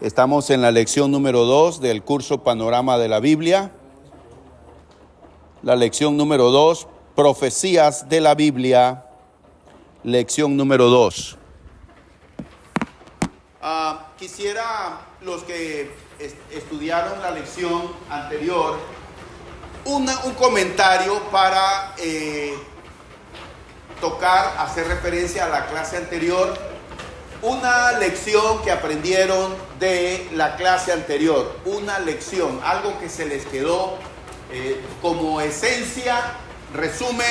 Estamos en la lección número 2 del curso Panorama de la Biblia. La lección número 2, Profecías de la Biblia, lección número 2. Quisiera los que estudiaron la lección anterior, un comentario para hacer referencia a la clase anterior. Una lección que aprendieron de la clase anterior, una lección, algo que se les quedó como esencia, resumen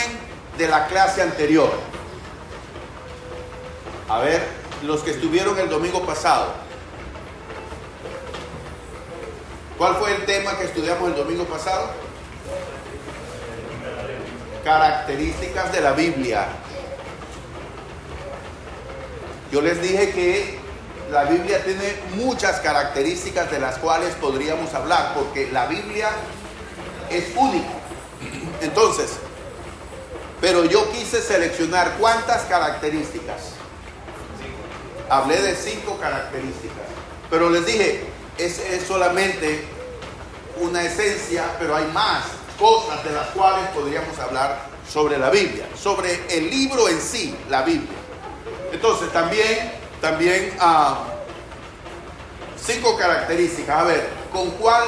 de la clase anterior. A ver, los que estuvieron el domingo pasado, ¿cuál fue el tema que estudiamos el domingo pasado? Características de la Biblia. Yo les dije que la Biblia tiene muchas características de las cuales podríamos hablar, porque la Biblia es única. Entonces, pero yo quise seleccionar ¿cuántas características? Hablé de 5 características, pero les dije, es solamente una esencia, pero hay más cosas de las cuales podríamos hablar sobre la Biblia, sobre el libro en sí, la Biblia. Entonces, también 5 características. A ver, ¿con cuál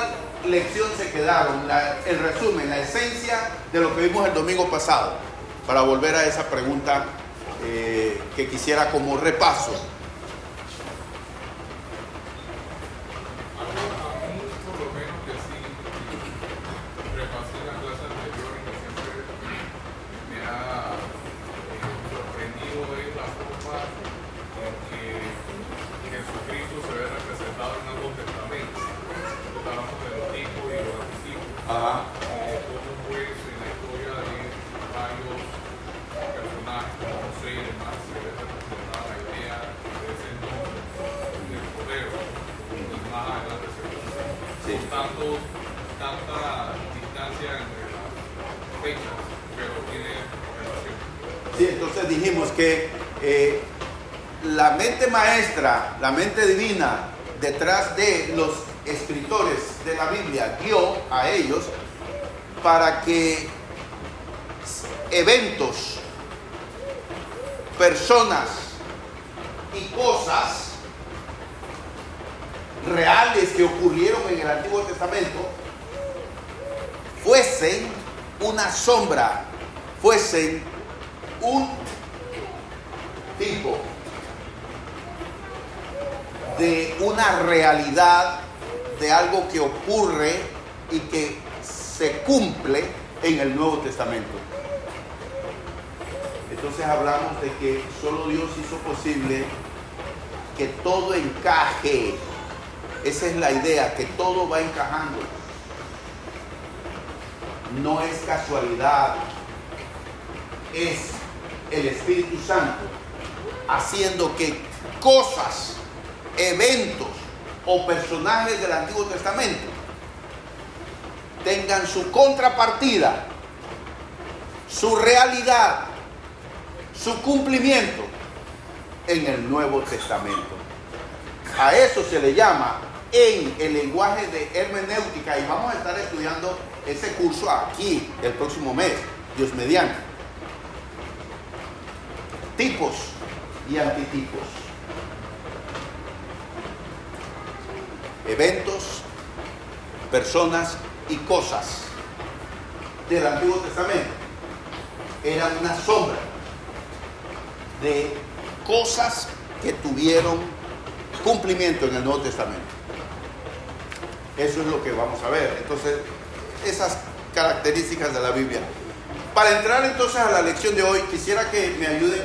lección se quedaron? El resumen, la esencia de lo que vimos el domingo pasado. Para volver a esa pregunta que quisiera como repaso. Sí, entonces dijimos que la mente maestra, la mente divina detrás de los escritores de la Biblia guió a ellos para que eventos, personas y cosas reales que ocurrieron en el Antiguo Testamento fuesen una sombra, fuesen un tipo de una realidad, de algo que ocurre y que se cumple en el Nuevo Testamento. Entonces hablamos de que solo Dios hizo posible que todo encaje. Esa es la idea, que todo va encajando. No es casualidad, es el Espíritu Santo haciendo que cosas, eventos o personajes del Antiguo Testamento tengan su contrapartida, su realidad, su cumplimiento en el Nuevo Testamento. A eso se le llama en el lenguaje de hermenéutica, y vamos a estar estudiando ese curso aquí el próximo mes, Dios mediante. Tipos y antitipos. Eventos, personas y cosas del Antiguo Testamento eran una sombra de cosas que tuvieron cumplimiento en el Nuevo Testamento. Eso es lo que vamos a ver. Entonces, esas características de la Biblia. Para entrar entonces a la lección de hoy, quisiera que me ayuden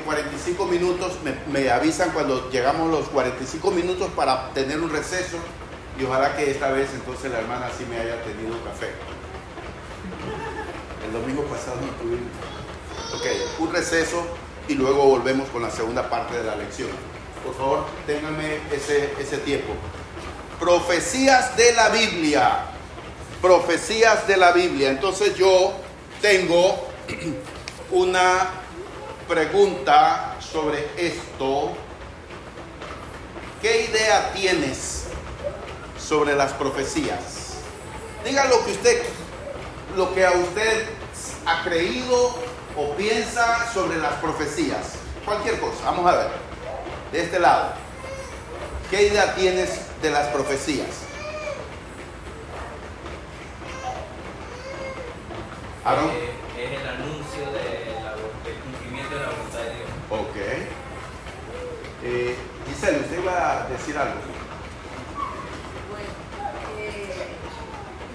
45 minutos, me avisan cuando llegamos a los 45 minutos para tener un receso, y ojalá que esta vez entonces la hermana sí me haya tenido café. El domingo pasado no tuvimos. Ok, un receso y luego volvemos con la segunda parte de la lección. Por favor, ténganme ese tiempo. Profecías de la Biblia. Profecías de la Biblia. Entonces yo tengo una pregunta sobre esto. ¿Qué idea tienes sobre las profecías? Diga lo que a usted ha creído o piensa sobre las profecías. Cualquier cosa. Vamos a ver. De este lado. ¿Qué idea tienes de las profecías? Aaron. Es el anuncio del cumplimiento de la voluntad de Dios. Ok. Giselle, ¿usted iba a decir algo? Bueno,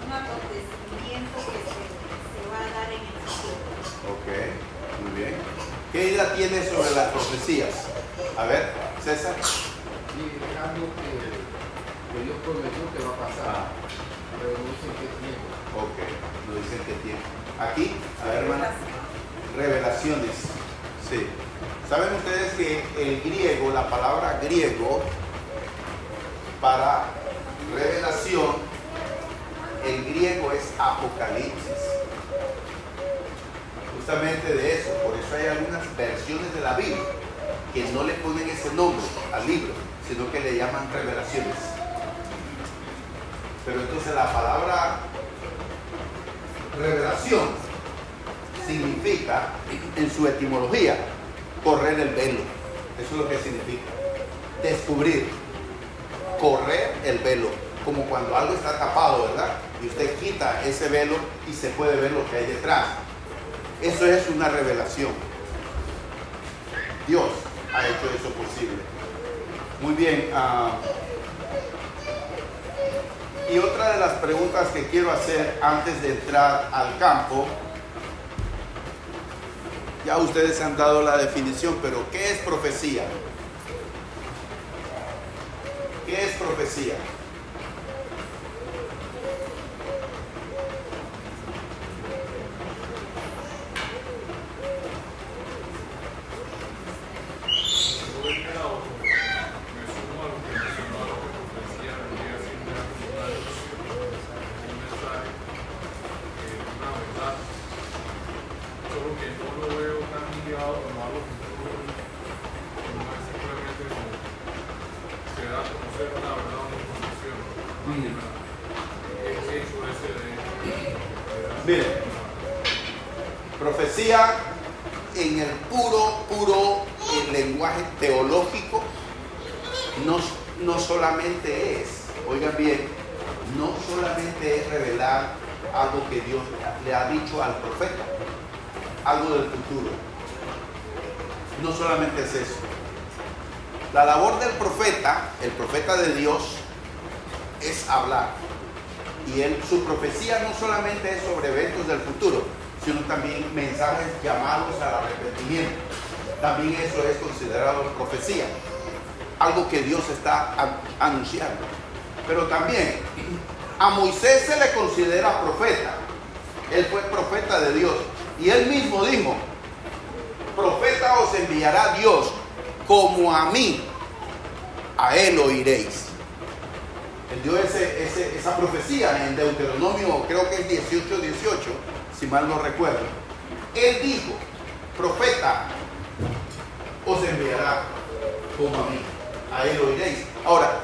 un acontecimiento que se va a dar en el futuro. Ok, muy bien. ¿Qué idea tienes sobre las profecías? A ver, César. Sí, es algo que Dios prometió que va a pasar, pero no dicen qué tiempo. Ok, no dicen qué tiempo. Aquí, a ver, hermana. Revelaciones. Sí. ¿Saben ustedes que el griego, la palabra griego para revelación, el griego es apocalipsis? Justamente de eso, por eso hay algunas versiones de la Biblia que no le ponen ese nombre al libro, sino que le llaman revelaciones. Pero entonces la palabra revelación significa, en su etimología, correr el velo. Eso es lo que significa. Descubrir. Correr el velo. Como cuando algo está tapado, ¿verdad? Y usted quita ese velo y se puede ver lo que hay detrás. Eso es una revelación. Dios ha hecho eso posible. Muy bien. Y otra de las preguntas que quiero hacer antes de entrar al campo, ya ustedes han dado la definición, pero ¿qué es profecía? ¿Qué es profecía? Miren, profecía en el puro lenguaje teológico no solamente es, oigan bien, no solamente es revelar algo que Dios le ha dicho al profeta, algo del futuro. No solamente es eso. La labor del profeta, el profeta de Dios, es hablar. Y su profecía no solamente es sobre eventos del futuro, sino también mensajes llamados al arrepentimiento. También eso es considerado profecía, algo que Dios está anunciando. Pero también a Moisés se le considera profeta. Él fue profeta de Dios. Y él mismo dijo: profeta os enviará Dios, como a mí, a él oiréis. Él dio esa profecía en Deuteronomio, creo que es 18:18, si mal no recuerdo. Él dijo: profeta os enviará como a mí, a él oiréis. Ahora,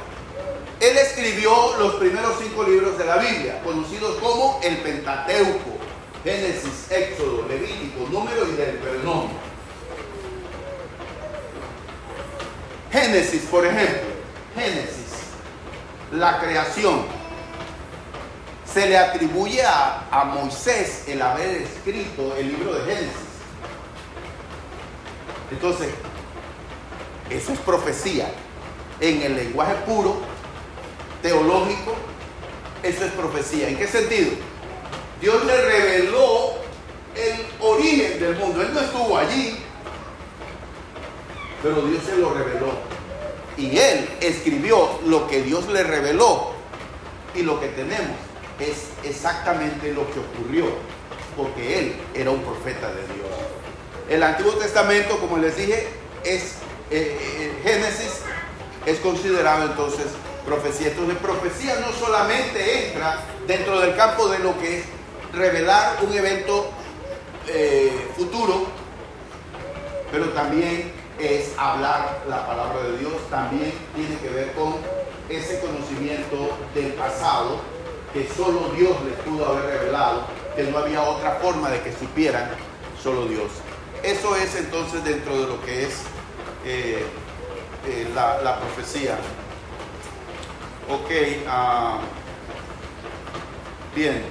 él escribió los primeros 5 libros de la Biblia, conocidos como el Pentateuco: Génesis, Éxodo, Levítico, Número y Deuteronomio. Génesis, por ejemplo, Génesis, la creación, se le atribuye a Moisés el haber escrito el libro de Génesis. Entonces, eso es profecía. En el lenguaje puro, teológico, eso es profecía. ¿En qué sentido? Dios le reveló el origen del mundo. Él no estuvo allí, pero Dios se lo reveló. Y él escribió lo que Dios le reveló. Y lo que tenemos es exactamente lo que ocurrió, porque él era un profeta de Dios. El Antiguo Testamento, como les dije, es Génesis, es considerado entonces profecía. Entonces, profecía no solamente entra dentro del campo de lo que es revelar un evento futuro, pero también es hablar la palabra de Dios. También tiene que ver con ese conocimiento del pasado que solo Dios les pudo haber revelado, que no había otra forma de que supieran, solo Dios. Eso es entonces dentro de lo que es la profecía. Ok, bien,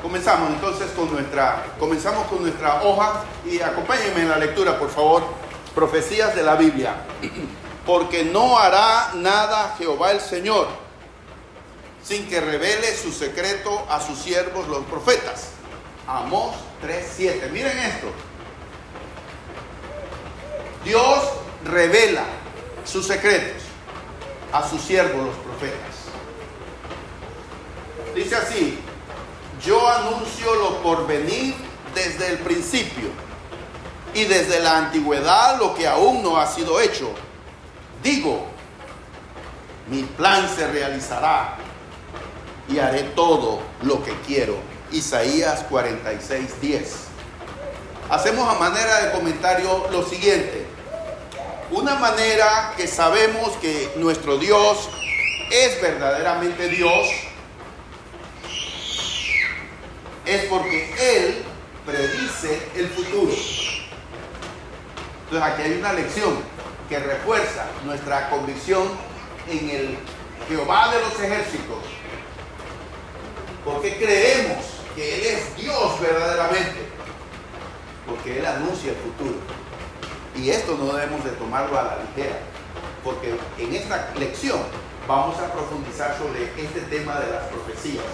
comenzamos entonces con nuestra hoja y acompáñenme en la lectura, por favor. Profecías de la Biblia. Porque no hará nada Jehová el Señor sin que revele su secreto a sus siervos los profetas. Amós 3:7. Miren esto. Dios revela sus secretos a sus siervos los profetas. Dice así: yo anuncio lo por venir desde el principio y desde la antigüedad lo que aún no ha sido hecho. Digo, mi plan se realizará y haré todo lo que quiero. Isaías 46:10. Hacemos a manera de comentario lo siguiente. Una manera que sabemos que nuestro Dios es verdaderamente Dios es porque Él predice el futuro. Entonces aquí hay una lección que refuerza nuestra convicción en el Jehová de los ejércitos, porque creemos que Él es Dios verdaderamente, porque Él anuncia el futuro. Y esto no debemos de tomarlo a la ligera, porque en esta lección vamos a profundizar sobre este tema de las profecías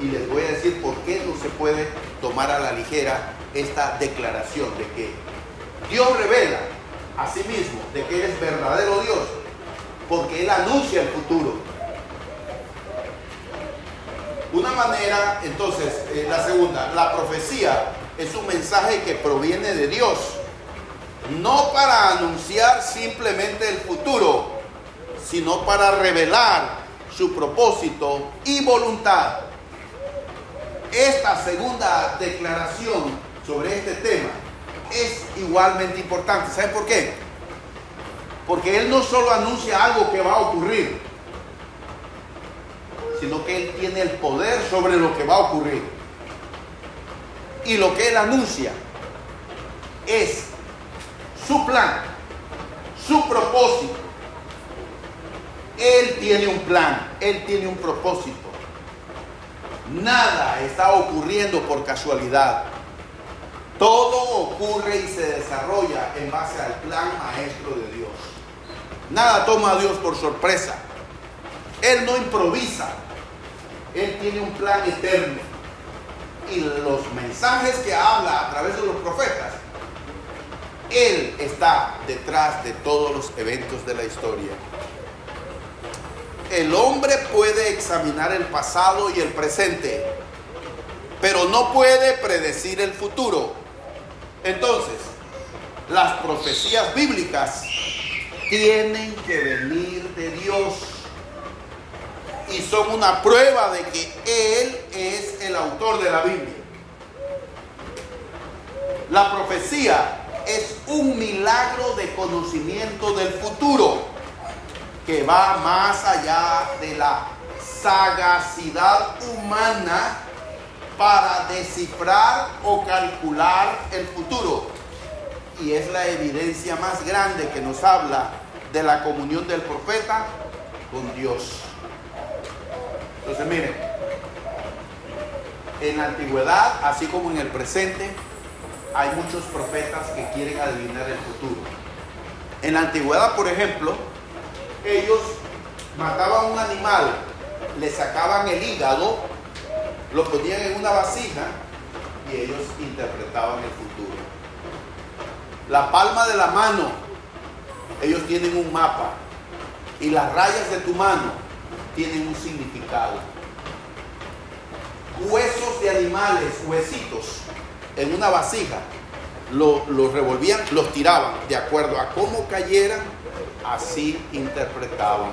y les voy a decir por qué no se puede tomar a la ligera esta declaración de que Dios revela a sí mismo de que Él es verdadero Dios, porque Él anuncia el futuro. Una manera, entonces, la segunda, la profecía es un mensaje que proviene de Dios, no para anunciar simplemente el futuro, sino para revelar su propósito y voluntad. Esta segunda declaración sobre este tema es igualmente importante. ¿Saben por qué? Porque Él no solo anuncia algo que va a ocurrir, sino que Él tiene el poder sobre lo que va a ocurrir. Y lo que Él anuncia es su plan, su propósito. Él tiene un plan, Él tiene un propósito. Nada está ocurriendo por casualidad. Todo ocurre y se desarrolla en base al plan maestro de Dios. Nada toma a Dios por sorpresa. Él no improvisa. Él tiene un plan eterno. Y los mensajes que habla a través de los profetas, Él está detrás de todos los eventos de la historia. El hombre puede examinar el pasado y el presente, pero no puede predecir el futuro. Entonces, las profecías bíblicas tienen que venir de Dios y son una prueba de que Él es el autor de la Biblia. La profecía es un milagro de conocimiento del futuro que va más allá de la sagacidad humana para descifrar o calcular el futuro. Y es la evidencia más grande que nos habla de la comunión del profeta con Dios. Entonces miren, en la antigüedad, así como en el presente, hay muchos profetas que quieren adivinar el futuro. En la antigüedad, por ejemplo, ellos mataban un animal, le sacaban el hígado, lo ponían en una vasija y ellos interpretaban el futuro. La palma de la mano, ellos tienen un mapa, y las rayas de tu mano tienen un significado. Huesos de animales, huesitos, en una vasija, los revolvían, los tiraban, de acuerdo a cómo cayeran, así interpretaban.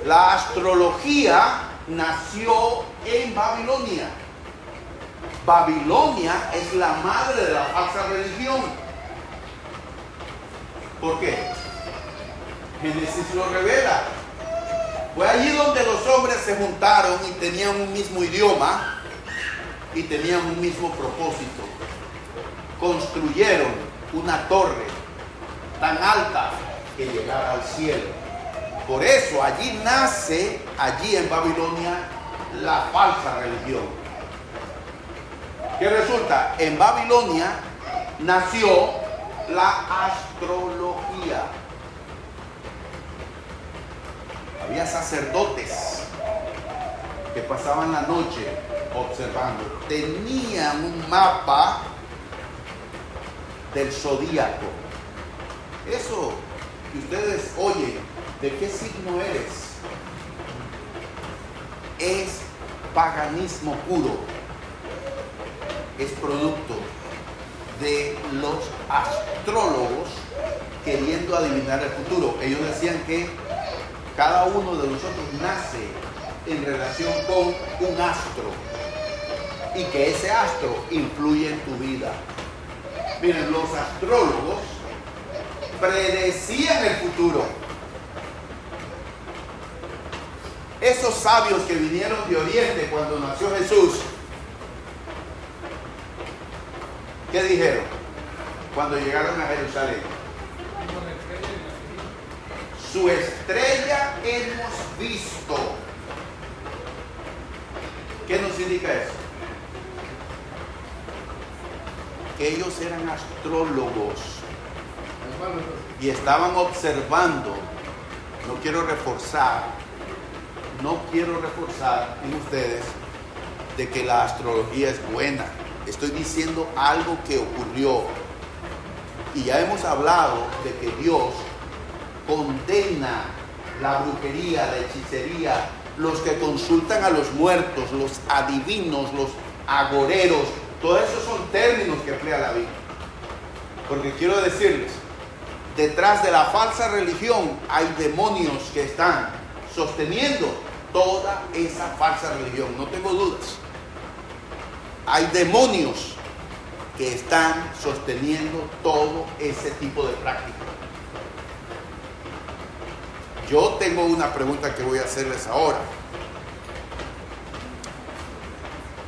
La astrología nació en Babilonia. Babilonia es la madre de la falsa religión. ¿Por qué? Génesis lo revela. Fue allí donde los hombres se juntaron y tenían un mismo idioma y tenían un mismo propósito. Construyeron una torre tan alta que llegara al cielo. Por eso allí nace, allí en Babilonia, la falsa religión. ¿Qué resulta? En Babilonia nació la astrología. Había sacerdotes que pasaban la noche observando. Tenían un mapa del zodíaco. Eso que ustedes oyen, ¿de qué signo eres? Es paganismo puro. Es producto de los astrólogos queriendo adivinar el futuro. Ellos decían que cada uno de nosotros nace en relación con un astro y que ese astro influye en tu vida. Miren, los astrólogos predecían el futuro. Esos sabios que vinieron de Oriente cuando nació Jesús, ¿qué dijeron cuando llegaron a Jerusalén? Su estrella hemos visto. ¿Qué nos indica eso? Que ellos eran astrólogos y estaban observando. No quiero reforzar en ustedes de que la astrología es buena. Estoy diciendo algo que ocurrió. Y ya hemos hablado de que Dios condena la brujería, la hechicería, los que consultan a los muertos, los adivinos, los agoreros. Todos esos son términos que emplea la Biblia. Porque quiero decirles, detrás de la falsa religión hay demonios que están sosteniendo toda esa falsa religión. No tengo dudas. Hay demonios que están sosteniendo todo ese tipo de práctica. Yo tengo una pregunta que voy a hacerles ahora.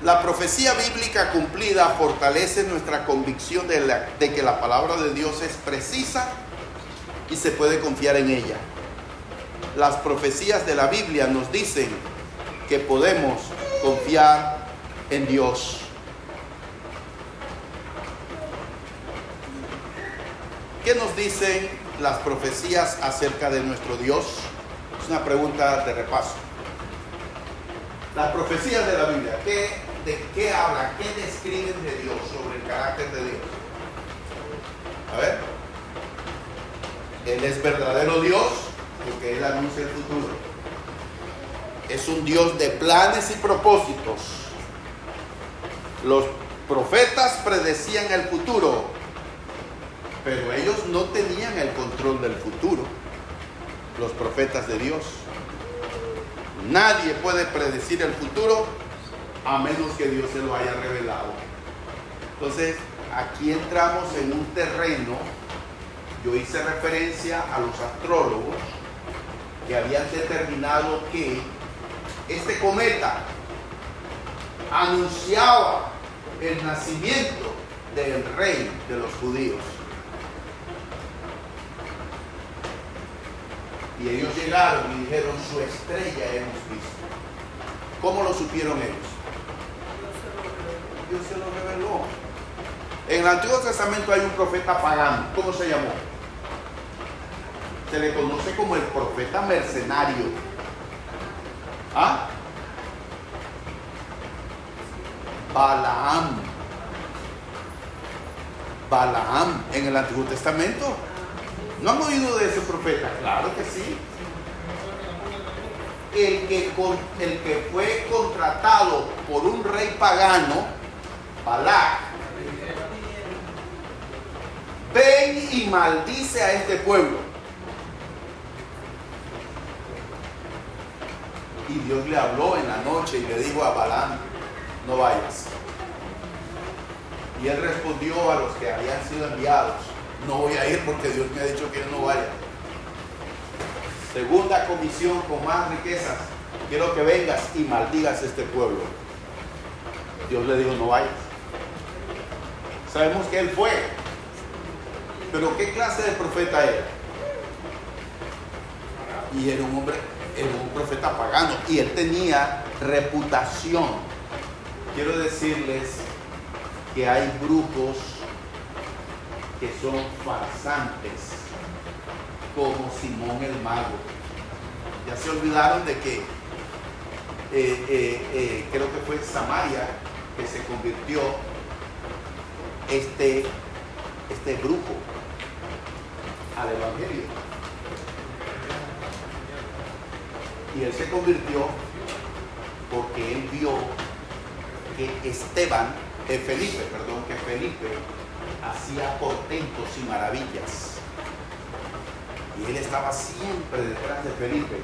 La profecía bíblica cumplida fortalece nuestra convicción de que la palabra de Dios es precisa y se puede confiar en ella. Las profecías de la Biblia nos dicen que podemos confiar en Dios. ¿Qué nos dicen las profecías acerca de nuestro Dios? Es una pregunta de repaso. Las profecías de la Biblia, ¿de qué hablan? ¿Qué describen de Dios, sobre el carácter de Dios? A ver. Él es verdadero Dios porque Él anuncia el futuro. Es un Dios de planes y propósitos. Los profetas predecían el futuro, pero ellos no tenían el control del futuro. Los profetas de Dios. Nadie puede predecir el futuro a menos que Dios se lo haya revelado. Entonces, aquí entramos en un terreno. Yo hice referencia a los astrólogos que habían determinado que este cometa anunciaba el nacimiento del rey de los judíos. Y ellos llegaron y dijeron, su estrella hemos visto. ¿Cómo lo supieron ellos? Dios se lo reveló. En el Antiguo Testamento hay un profeta pagano. ¿Cómo se llamó? Se le conoce como el profeta mercenario. ¿Ah? Balaam. Balaam en el Antiguo Testamento. ¿No han oído de ese profeta? Claro que sí. El que fue contratado por un rey pagano, Balac, ven y maldice a este pueblo. Y Dios le habló en la noche y le dijo a Balaam, no vayas. Y él respondió a los que habían sido enviados, no voy a ir porque Dios me ha dicho que yo no vaya. segunda comisión con más riquezas, quiero que vengas y maldigas este pueblo. Dios le dijo, no vayas. Sabemos que él fue, pero ¿qué clase de profeta era? Y era un hombre, era un profeta pagano, y él tenía reputación. Quiero decirles que hay brujos que son farsantes, como Simón el Mago. Ya se olvidaron de que creo que fue en Samaria que se convirtió este brujo al evangelio. Y él se convirtió porque él vio que Felipe hacía portentos y maravillas. Y él estaba siempre detrás de Felipe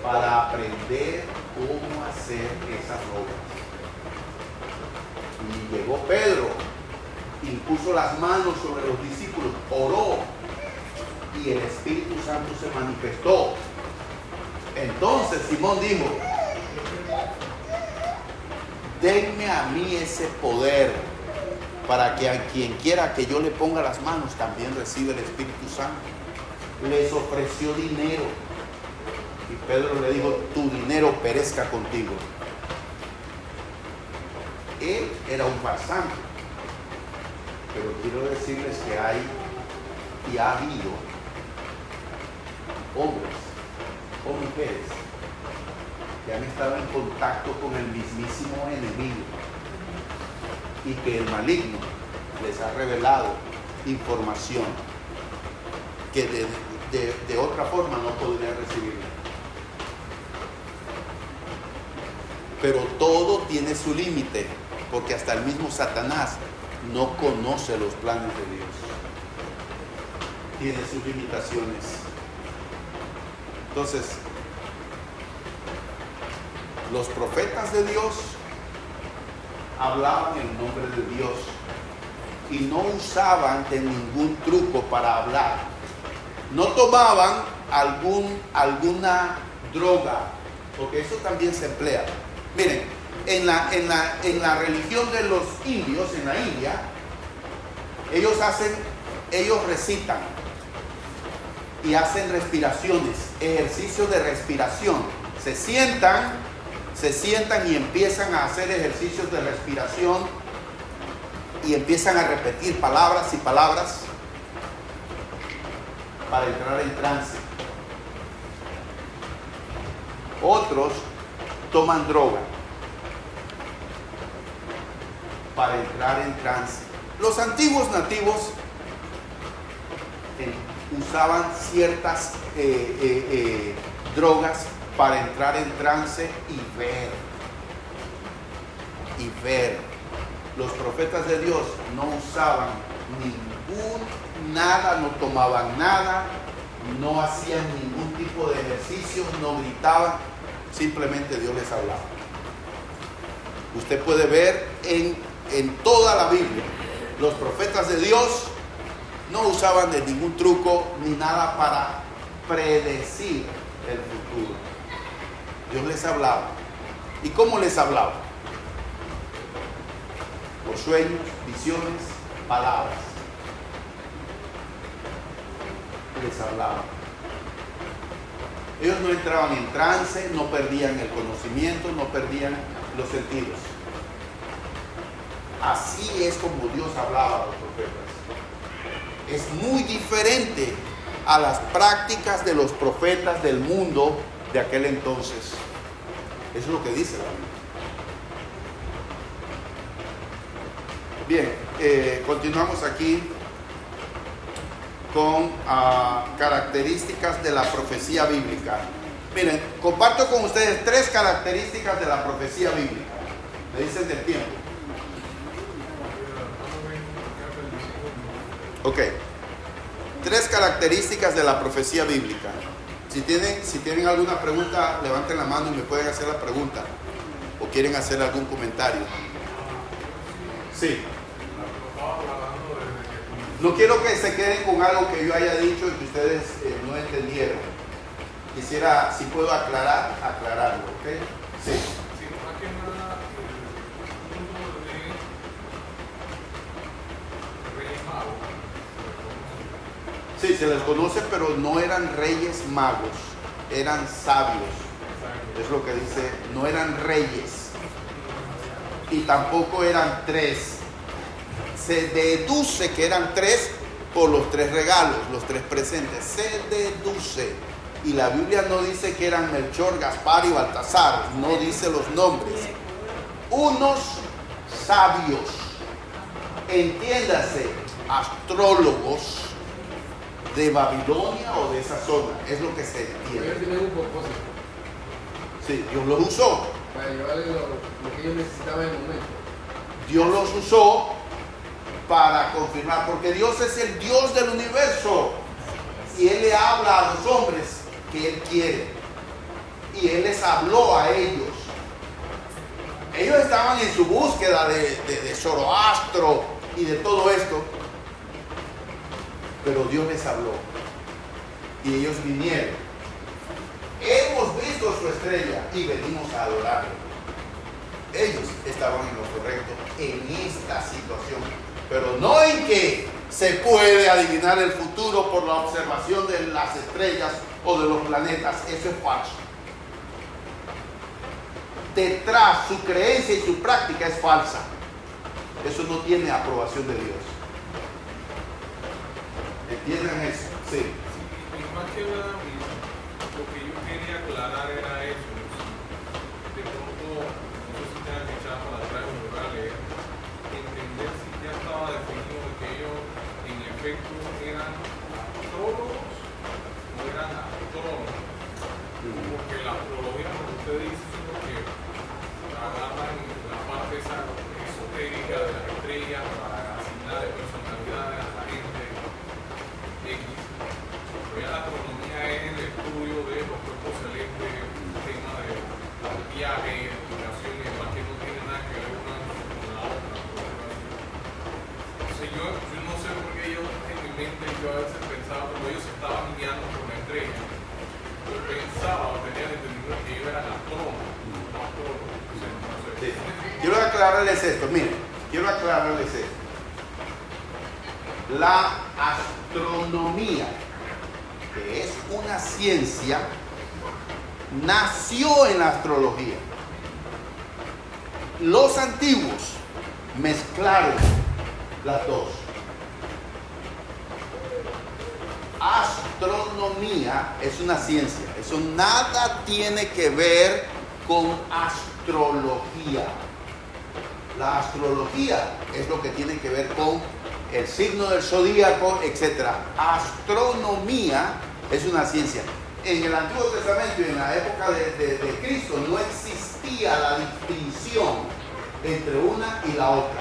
para aprender cómo hacer esas obras. Y llegó Pedro, impuso las manos sobre los discípulos, oró, y el Espíritu Santo se manifestó. Entonces Simón dijo, denme a mí ese poder para que a quien quiera que yo le ponga las manos también reciba el Espíritu Santo. Les ofreció dinero y Pedro le dijo, tu dinero perezca contigo. Él era un farsante, pero quiero decirles que hay y ha habido hombres o mujeres que han estado en contacto con el mismísimo enemigo y que el maligno les ha revelado información que de otra forma no podrían recibir. Pero todo tiene su límite, porque hasta el mismo Satanás no conoce los planes de Dios. Tiene sus limitaciones. Entonces, los profetas de Dios hablaban en nombre de Dios y no usaban de ningún truco para hablar. No tomaban alguna droga, porque eso también se emplea. Miren, en la religión de los indios, en la India, ellos recitan y hacen respiraciones, ejercicios de respiración. Se sientan y empiezan a hacer ejercicios de respiración y empiezan a repetir palabras y palabras para entrar en trance. Otros toman droga para entrar en trance. Los antiguos nativos usaban ciertas drogas para entrar en trance y ver. Los profetas de Dios no usaban nada, no tomaban nada, no hacían ningún tipo de ejercicio, no gritaban, simplemente Dios les hablaba. Usted puede ver en toda la Biblia, los profetas de Dios no usaban de ningún truco ni nada para predecir el futuro. Dios les hablaba. ¿Y cómo les hablaba? Por sueños, visiones, palabras. Les hablaba. Ellos no entraban en trance, no perdían el conocimiento, no perdían los sentidos. Así es como Dios hablaba a los profetas. Es muy diferente a las prácticas de los profetas del mundo de aquel entonces. Eso es lo que dice la Biblia. Bien, continuamos aquí con características de la profecía bíblica. Miren, comparto con ustedes 3 características de la profecía bíblica. Me dicen del tiempo. Ok. 3 características de la profecía bíblica. Si tienen alguna pregunta, levanten la mano y me pueden hacer la pregunta. O quieren hacer algún comentario. Sí. No quiero que se queden con algo que yo haya dicho y que ustedes no entendieron. Quisiera, si puedo aclararlo, ¿ok? Sí. Sí, más que nada, el mundo de Reyes Magos. Sí, se les conoce, pero no eran reyes magos, eran sabios. Es lo que dice, no eran reyes. Y tampoco eran tres. Se deduce que eran tres por los tres regalos, los tres presentes. Se deduce. Y la Biblia no dice que eran Melchor, Gaspar y Baltasar. No dice los nombres. Unos sabios. Entiéndase, astrólogos de Babilonia o de esa zona. Es lo que se Ellos entiende. tienen un propósito Sí, Dios los usó. para llevarle lo que ellos necesitaban en el momento. Dios los usó para confirmar, porque Dios es el Dios del universo y Él le habla a los hombres que Él quiere y Él les habló a ellos. Ellos estaban en su búsqueda de Zoroastro y de todo esto, pero Dios les habló y ellos vinieron. Hemos visto su estrella y venimos a adorarlo. Ellos estaban en lo correcto en esta situación, pero no en que se puede adivinar el futuro por la observación de las estrellas o de los planetas. Eso es falso. Detrás, su creencia y su práctica es falsa. Eso no tiene aprobación de Dios. ¿Entienden eso? Sí. Y más que nada, lo que yo quería aclarar era eso. De pronto, no sé si tengan que echar para atrás o volver a leer, entender si ya estaba definido de que ellos en efecto eran astrólogos o eran astrónomos. Porque la astrología, como usted dice, es lo que agarran la parte esa esotérica de las estrellas para asignar de personalidades a la gente X. Pero ya la astronomía es el estudio de los cuerpos celestes, el tema de los viajes, explicación y demás, que no tiene nada que ver una con la otra. Entonces yo no sé por qué yo en mi mente yo a veces pensaba como ellos se estaban guiando por la estrella. Yo pensaba o tenía el entendimiento que ellos eran astrónomos, no astrólogos. Sí. Quiero aclararles esto, miren, quiero aclararles esto. La astronomía, que es una ciencia, nació en la astrología. Los antiguos mezclaron las dos. Astronomía es una ciencia, eso nada tiene que ver con astrología. La astrología es lo que tiene que ver con el signo del zodíaco, etc. Astronomía es una ciencia. En el Antiguo Testamento y en la época de Cristo no existía la distinción entre una y la otra.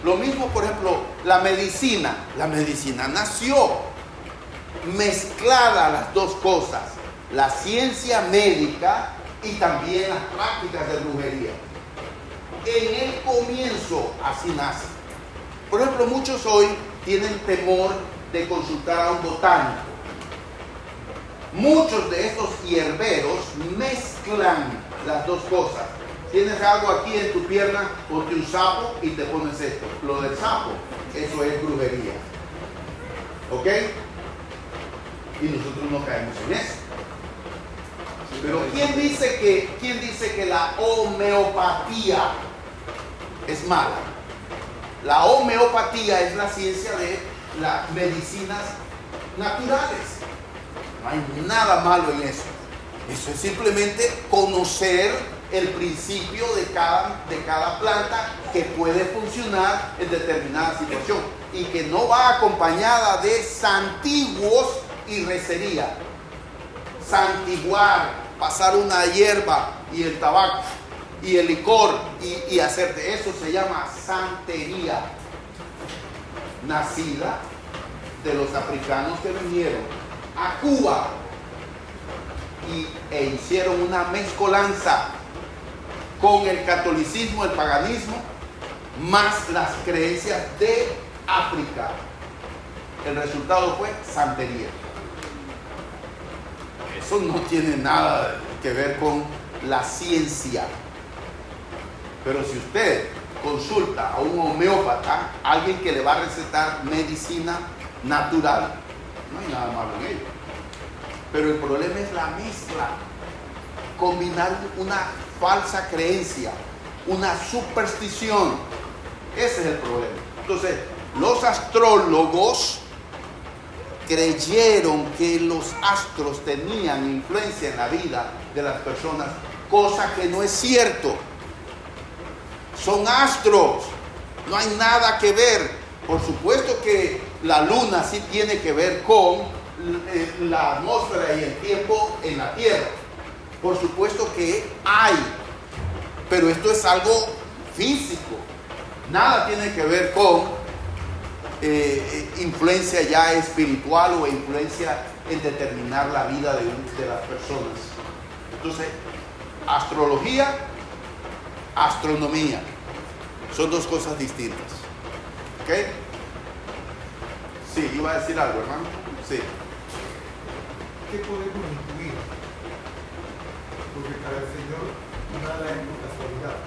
Lo mismo, por ejemplo, la medicina. La medicina nació mezclada las dos cosas, la ciencia médica y también las prácticas de brujería. En el comienzo así nace. Por ejemplo, muchos hoy tienen temor de consultar a un botánico. Muchos de estos hierberos mezclan las dos cosas. Tienes algo aquí en tu pierna, ponte un sapo y te pones esto. Lo del sapo, eso es brujería. ¿Ok? Y nosotros no caemos en eso. Pero ¿quién dice que la homeopatía es mala? La homeopatía es la ciencia de las medicinas naturales. No hay nada malo en eso. Eso es simplemente conocer el principio de cada planta que puede funcionar en determinada situación y que no va acompañada de santiguos y recería. Santiguar, pasar una hierba y el tabaco y el licor y hacer de eso se llama santería, nacida de los africanos que vinieron a Cuba e hicieron una mezcolanza con el catolicismo, el paganismo, más las creencias de África. El resultado fue santería. Eso no tiene nada que ver con la ciencia. Pero si usted consulta a un homeópata, alguien que le va a recetar medicina natural, no hay nada malo en ello. Pero el problema es la mezcla. Combinar una falsa creencia, una superstición. Ese es el problema. Entonces, los astrólogos creyeron que los astros tenían influencia en la vida de las personas, cosa que no es cierto. Son astros, no hay nada que ver. Por supuesto que la luna sí tiene que ver con la atmósfera y el tiempo en la Tierra. Por supuesto que hay, pero esto es algo físico. Nada tiene que ver con influencia ya espiritual o influencia en determinar la vida de las personas. Entonces, astrología, astronomía, son dos cosas distintas. ¿Ok? Sí, iba a decir algo, hermano. Sí. ¿Qué podemos intuir? Porque para el Señor nada es por casualidad.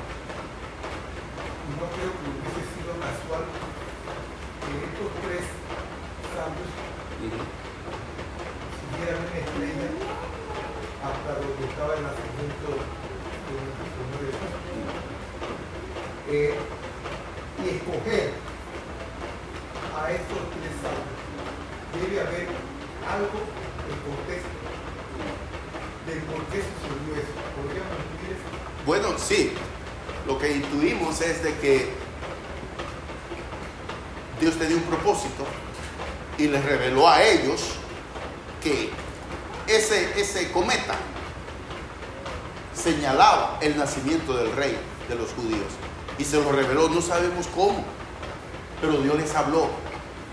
Y no creo que hubiese sido casual que estos tres sabios siguieran una estrella hasta donde estaba el nacimiento de nuestro Señor Jesús. Y escoger a estos tres sabios. Debe haber algo en contexto de por qué sucedió eso. ¿Podríamos intuir eso? Bueno, sí. Lo que intuimos es de que Dios tenía un propósito y les reveló a ellos que ese cometa señalaba el nacimiento del rey de los judíos. Y se lo reveló, no sabemos cómo, pero Dios les habló.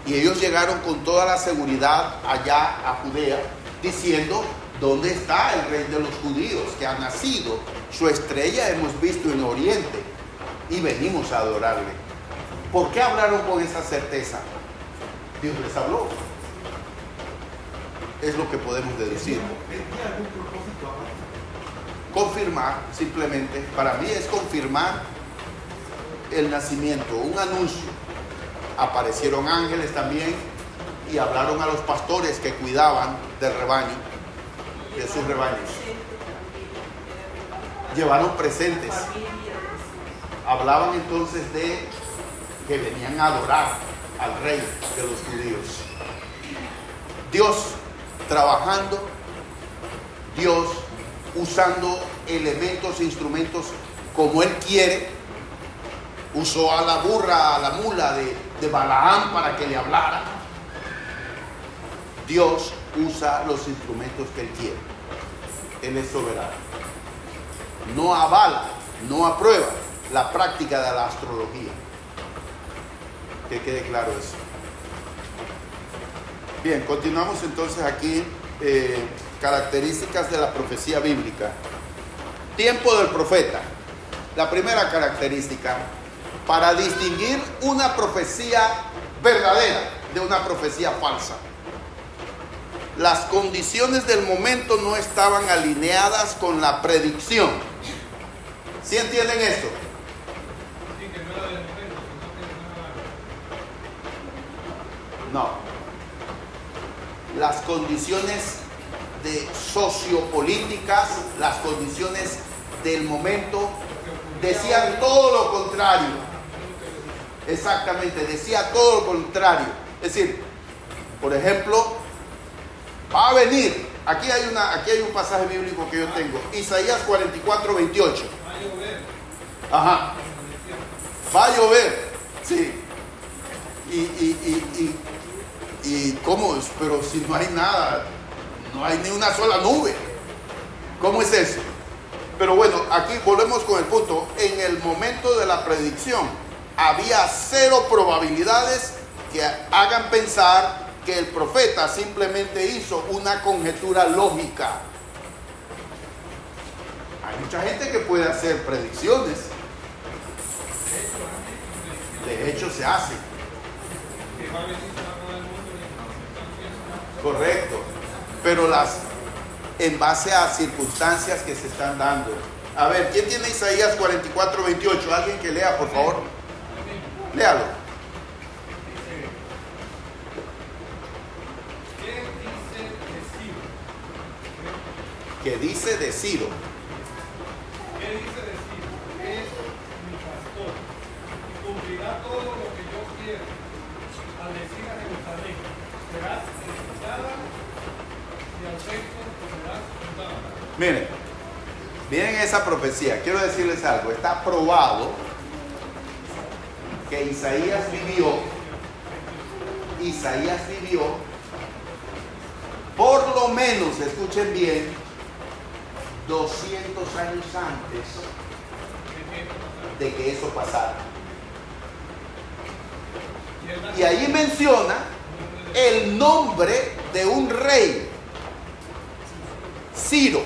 Y ellos llegaron con toda la seguridad allá a Judea, diciendo: ¿dónde está el rey de los judíos que ha nacido? Su estrella hemos visto en Oriente y venimos a adorarle. ¿Por qué hablaron con esa certeza? Dios les habló. Es lo que podemos deducir. ¿Tenía algún propósito aparte? Confirmar, simplemente, para mí es confirmar el nacimiento, un anuncio. Aparecieron ángeles también y hablaron a los pastores que cuidaban del rebaño, de sus rebaños. Llevaron presentes. Hablaban entonces de que venían a adorar al rey de los judíos. Dios trabajando, Dios usando elementos e instrumentos como Él quiere. Usó a la burra, a la mula de Balaam para que le hablara. Dios usa los instrumentos que Él quiere. Él es soberano. No avala, no aprueba la práctica de la astrología. Que quede claro eso. Bien, continuamos entonces aquí. Características de la profecía bíblica. Tiempo del profeta. La primera característica: para distinguir una profecía verdadera de una profecía falsa, las condiciones del momento no estaban alineadas con la predicción. ¿Sí entienden esto? Sí, que no era del momento, sino que No. Las condiciones sociopolíticas, las condiciones del momento, decían todo lo contrario. Exactamente, decía todo lo contrario. Es decir, por ejemplo, va a venir, aquí hay un pasaje bíblico que yo tengo, Isaías 44, 28. va a llover. Ajá. Va a llover, sí. Y ¿cómo es? Pero si no hay nada, no hay ni una sola nube. ¿Cómo es eso? Pero bueno, aquí volvemos con el punto. En el momento de la predicción, había cero probabilidades que hagan pensar que el profeta simplemente hizo una conjetura lógica. Hay mucha gente que puede hacer predicciones. De hecho, se hace. Que va a venir a todo el mundo y no. Correcto. Pero en base a circunstancias que se están dando. A ver, ¿quién tiene Isaías 44:28? Alguien que lea, por favor. Léalo. ¿Qué dice de Ciro? ¿Qué dice de Ciro? Es mi pastor. Cumplirá todo lo que yo quiero. Al decir a Jerusalén, serás edificada y al texto serás fundada. Miren esa profecía. Quiero decirles algo. Está probado que Isaías vivió por lo menos, escuchen bien, 200 años antes de que eso pasara. Y ahí menciona el nombre de un rey, Ciro.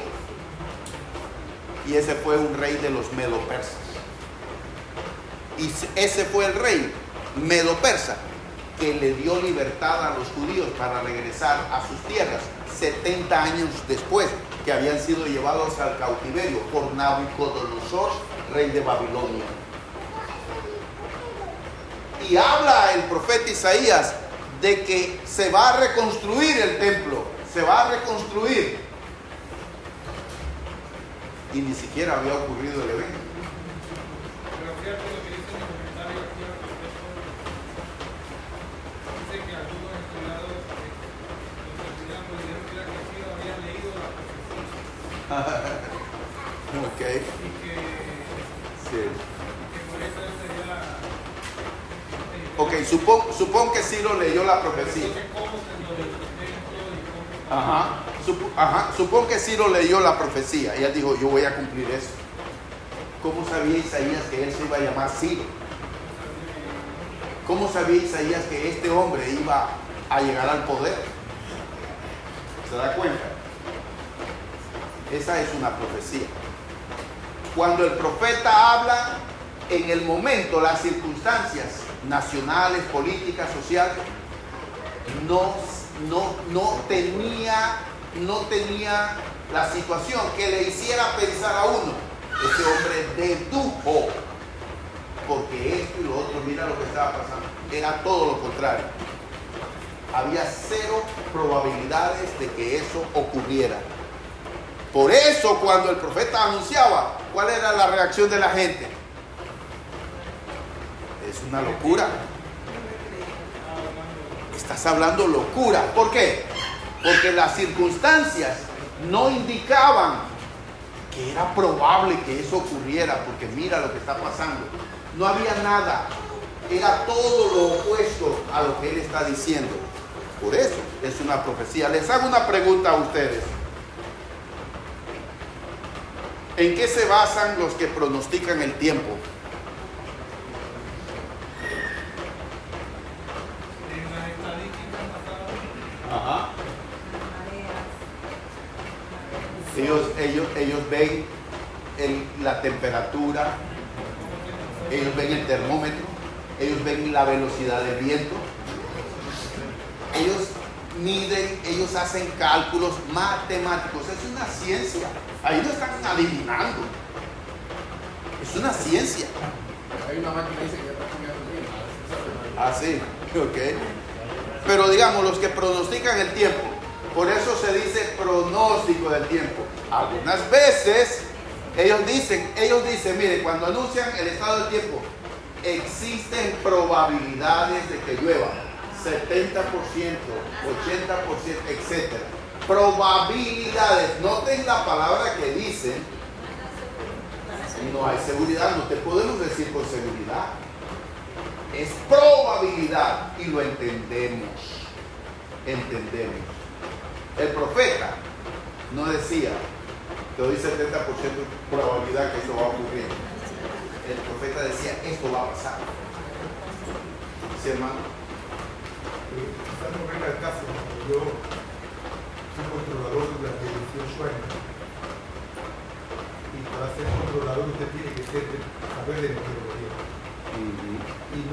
Y ese fue un rey de los medo-persas. Y ese fue el rey medo-persa que le dio libertad a los judíos para regresar a sus tierras 70 años después que habían sido llevados al cautiverio por Nabucodonosor, rey de Babilonia. Y habla el profeta Isaías de que se va a reconstruir el templo, se va a reconstruir. Y ni siquiera había ocurrido el evento. Pero cierto lo que dice en el comentario aquí al respecto, dice que algunos estudiados los estudiantes dijeron que Ciro había leído la profecía. Ok. Y que Sí. por eso él sería Ok, supón que Ciro leyó la profecía. entonces cómo se lo del templo y cómo Supón que Ciro leyó la profecía y él dijo, yo voy a cumplir eso. ¿Cómo sabía Isaías que él se iba a llamar Ciro? ¿Cómo sabía Isaías que este hombre iba a llegar al poder? ¿Se da cuenta? Esa es una profecía. Cuando el profeta habla en el momento, las circunstancias nacionales, políticas, sociales, no tenía la situación que le hiciera pensar a uno. Este hombre dedujo, porque esto y lo otro, mira lo que estaba pasando, era todo lo contrario. Había cero probabilidades de que eso ocurriera. Por eso cuando el profeta anunciaba, ¿cuál era la reacción de la gente? Es una locura. Estás hablando locura. ¿Por qué? Porque las circunstancias no indicaban que era probable que eso ocurriera, porque mira lo que está pasando. No había nada. Era todo lo opuesto a lo que él está diciendo. Por eso es una profecía. Les hago una pregunta a ustedes. ¿En qué se basan los que pronostican el tiempo? en las estadísticas pasadas. Ajá. Ellos ven la temperatura, ellos ven el termómetro, ellos ven la velocidad del viento, ellos miden, ellos hacen cálculos matemáticos. Es una ciencia. Ahí no están adivinando. Es una ciencia. Hay una máquina que dice que ya está cambiando bien. Ah, sí, ok. Pero digamos, los que pronostican el tiempo, por eso se dice pronóstico del tiempo. Algunas veces ellos dicen, mire, cuando anuncian el estado del tiempo, existen probabilidades de que llueva, 70%, 80%, etc. Probabilidades. Noten la palabra que dicen. No hay seguridad, no te podemos decir con seguridad. Es probabilidad y lo entendemos. El profeta no decía, te doy 70% probabilidad que esto va a ocurrir. El profeta decía, esto va a pasar. ¿Sí, hermano? Quizás no venga el caso, yo fui controlador durante 18 años. Y para ser controlador usted tiene que saber de metodología. Y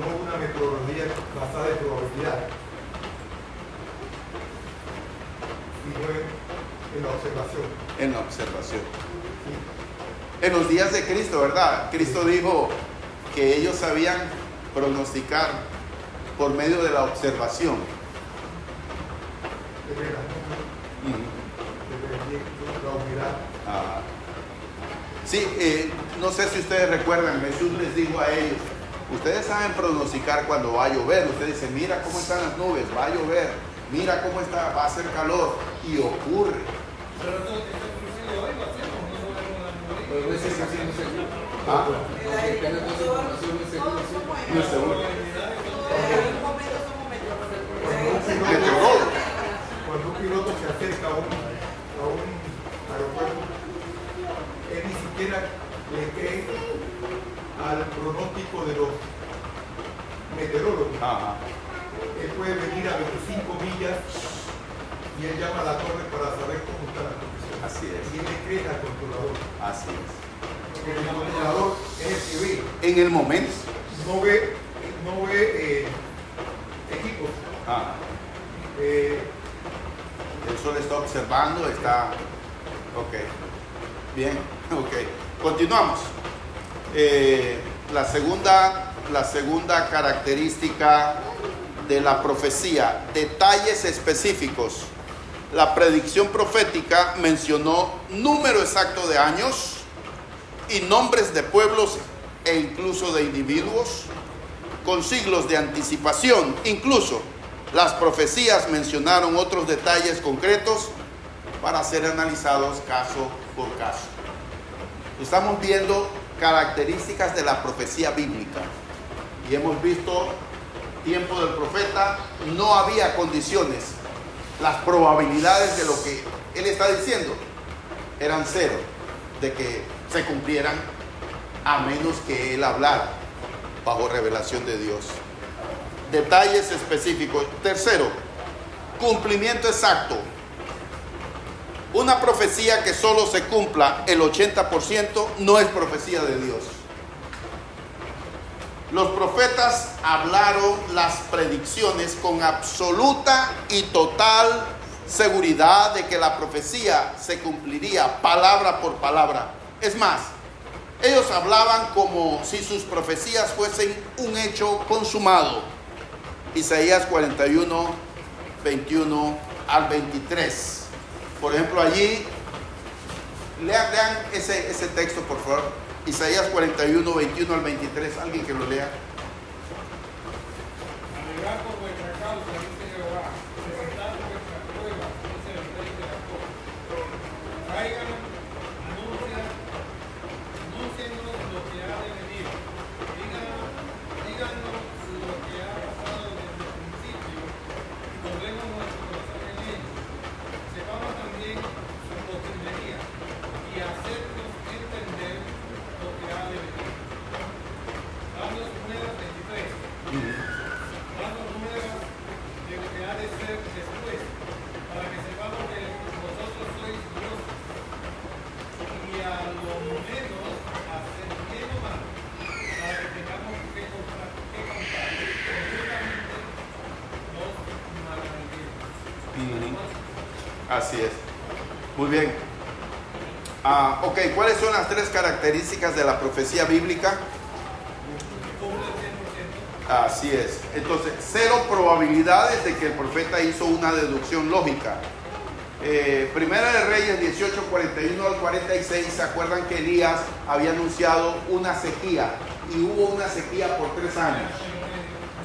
no una metodología basada en probabilidad, sino en en la observación. En la observación. En los días de Cristo, ¿verdad? Cristo dijo que ellos sabían pronosticar por medio de la observación. De veras, Ujú. la humildad. Ah. Sí, no sé si ustedes recuerdan, Jesús les dijo a ellos, ustedes saben pronosticar cuando va a llover. Ustedes dicen, mira cómo están las nubes, va a llover, mira cómo está, va a hacer calor, y ocurre. Pero eso inclusive hoy lo hacemos, no lo vemos en la nube. Pero no es casi no seguro. Ah. Aunque tenga toda esa información, no es seguro. Todos somos No es seguro. En algún momento somos Cuando un piloto se acerca a un aeropuerto, él ni siquiera le cree al pronóstico de los meteorólogos. Ajá. Él puede venir a 25 millas y él llama a la torre para saber cómo están las condiciones. Así es. Y él le cree al controlador. Así es. Porque el controlador es el que ve, En el momento. no ve equipos. Ajá. El sol está observando, está... Ok. Bien, ok. Continuamos. La segunda característica de la profecía, detalles específicos. La predicción profética mencionó número exacto de años y nombres de pueblos e incluso de individuos con siglos de anticipación. Incluso las profecías mencionaron otros detalles concretos para ser analizados caso por caso. Estamos viendo características de la profecía bíblica y hemos visto tiempo del profeta, no había condiciones. Las probabilidades de lo que él está diciendo eran cero de que se cumplieran, a menos que él hablara bajo revelación de Dios. Detalles específicos. Tercero, cumplimiento exacto. Una profecía que solo se cumpla el 80% no es profecía de Dios. Los profetas hablaron las predicciones con absoluta y total seguridad de que la profecía se cumpliría palabra por palabra. Es más, ellos hablaban como si sus profecías fuesen un hecho consumado. Isaías 41, 21 al 23. Por ejemplo, allí, lean ese texto, por favor. Isaías 41, 21 al 23. Alguien que lo lea. Alegad por vuestra causa, dice Jehová, presentad vuestras pruebas, dice el Rey de Jacob. Traigan, anúncienos lo que ha de venir. Díganos lo que ha pasado desde el principio y pondremos nuestro corazón en ello. Sepamos también su postrimería y hacernos entender lo que ha de venir. Danos nuevas 23. Danos nuevas de lo que ha de ser después, para que sepamos que vosotros sois Dios, y a lo menos acerquemos más, para que tengamos que contar. Completamente nos maravillemos. Así es. Muy bien. Ok, ¿cuáles son las tres características de la profecía bíblica? Así es. Entonces, cero probabilidades de que el profeta hizo una deducción lógica. Primera de Reyes 18, 41 al 46, ¿se acuerdan que Elías había anunciado una sequía? Y hubo una sequía por 3 años.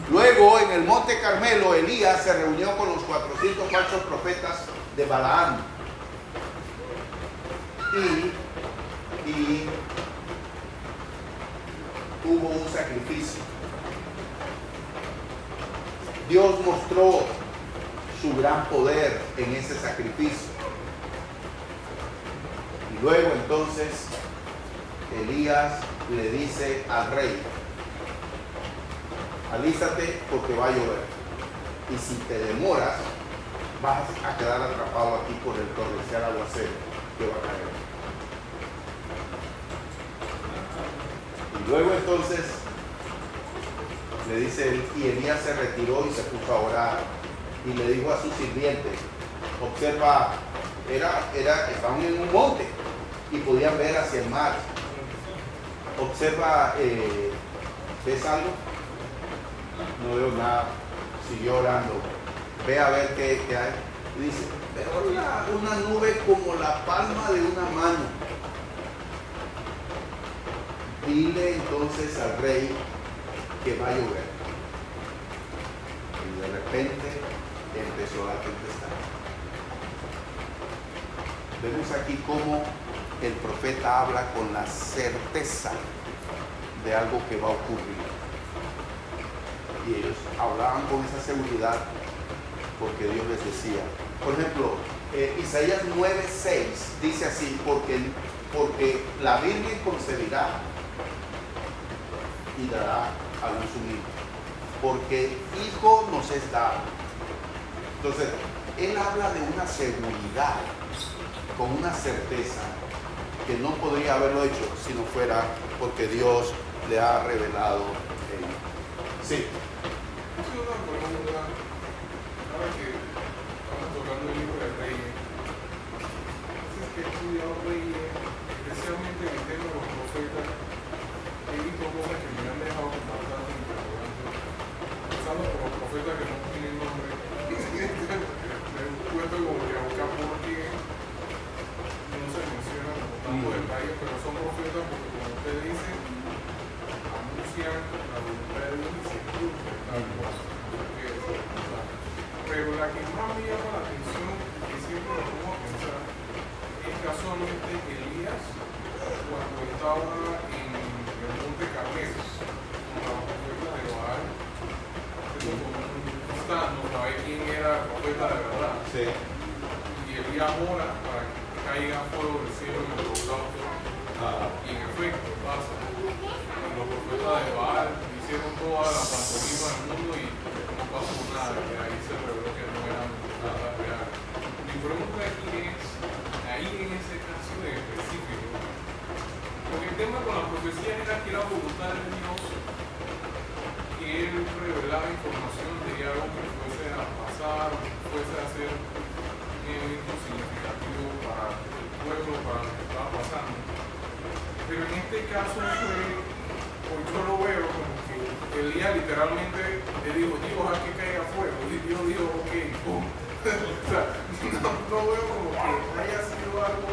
Luego, en el Monte Carmelo, Elías se reunió con los 400 falsos profetas de Balaam. Y hubo un sacrificio. Dios mostró su gran poder en ese sacrificio. Y luego entonces Elías le dice al rey: alístate porque va a llover. Y si te demoras, vas a quedar atrapado aquí por el torrencial aguacero que va a caer. Y luego entonces le dice él, y Elías se retiró y se puso a orar. Y le dijo a su sirviente: observa estaban en un monte y podían ver hacia el mar. Observa, ¿ves algo? No veo nada. Siguió orando. Ve a ver qué hay. Y dice, veo una nube como la palma de una mano. Dile entonces al rey que va a llover. Y de repente empezó la tempestad. Vemos aquí cómo el profeta habla con la certeza de algo que va a ocurrir. Y ellos hablaban con esa seguridad porque Dios les decía. Por ejemplo, Isaías 9:6 dice así, porque la Virgen concebirá y dará a luz un hijo, porque hijo nos es dado. Entonces, él habla de una seguridad, con una certeza, que no podría haberlo hecho si no fuera porque Dios le ha revelado él. Sí. Tengo una pregunta, ahora que estamos tocando el libro de Reyes. Entonces, que he estudiado Reyes, especialmente en el tema de los profetas, he visto cosas que me han dejado con bastante interrogante. Empezando por los profetas que no tienen nombre. Me encuentro como que a buscar por qué no se mencionan con tanto detalle, pero son profetas porque, como usted dice, anuncian la voluntad de Dios y se cumplen tal cosa. Pero la que más me llama la atención, que siempre lo pongo a pensar, es casualmente Elías, cuando estaba en el monte Carmelo, con la profeta de Baal, no sabe quién era el profeta de verdad. Sí. Y Elías ora para que caiga fuego del cielo en el holocausto. Y en efecto pasa. Y los profetas de Baal hicieron toda la pantomima del mundo y no pasó nada. Y ahí se reveló que no eran nada real. Mi pregunta aquí es, ahí en ese caso en específico, porque el tema con la profecía era que era voluntad de Dios, que él revelaba información de algo que fuese a pasar, que fuese a ser un evento significativo para el pueblo, para lo que estaba pasando. Pero en este caso fue, pues yo lo veo como que Elías literalmente le dijo, Dios, haz que caiga fuego. Y Dios dijo, ok, pum. O sea, no veo como que haya sido algo...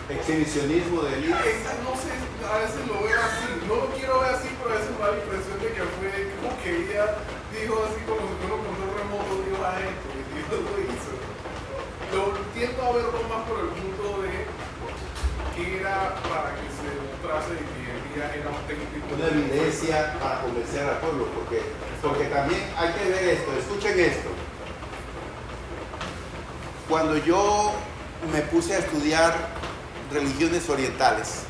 Exhibicionismo de Elías. No sé, a veces lo veo así, no lo quiero ver así, pero a veces me da la impresión de que fue como que ella dijo así como si fuera un control remoto, Dios a esto, y Dios lo hizo. Lo tiendo a verlo más por el punto de que era para que se demostrase que Elías era auténtico. Una evidencia para convencer al pueblo, porque también hay que ver esto, escuchen esto. Cuando yo me puse a estudiar religiones orientales,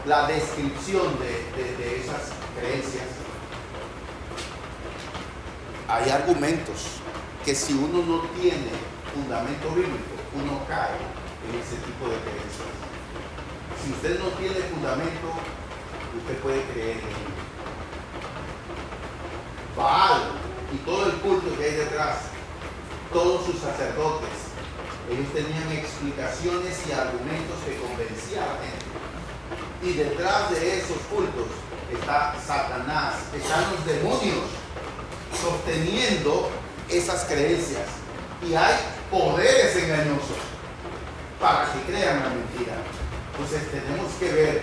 la descripción de esas creencias, hay argumentos que si uno no tiene fundamento bíblico, uno cae en ese tipo de creencias. Si usted no tiene fundamento, usted puede creer en él. Baal y todo el culto que hay detrás, todos sus sacerdotes, ellos tenían explicaciones y argumentos que convencían a la gente. Y detrás de esos cultos está Satanás, están los demonios sosteniendo esas creencias. Y hay poderes engañosos para que crean la mentira. Entonces tenemos que ver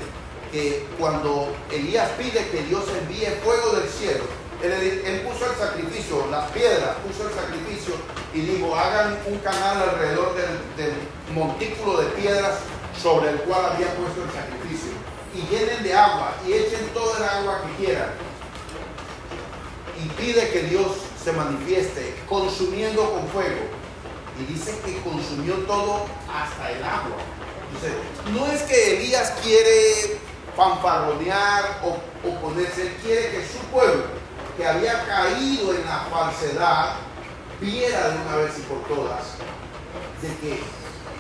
que cuando Elías pide que Dios envíe fuego del cielo, él puso el sacrificio, las piedras, puso el sacrificio y dijo, hagan un canal alrededor del montículo de piedras sobre el cual había puesto el sacrificio y llenen de agua y echen toda el agua que quieran y pide que Dios se manifieste consumiendo con fuego, y dice que consumió todo hasta el agua. Entonces, no es que Elías quiere fanfarronear o ponerse, él quiere que su pueblo, que había caído en la falsedad, viera de una vez y por todas de que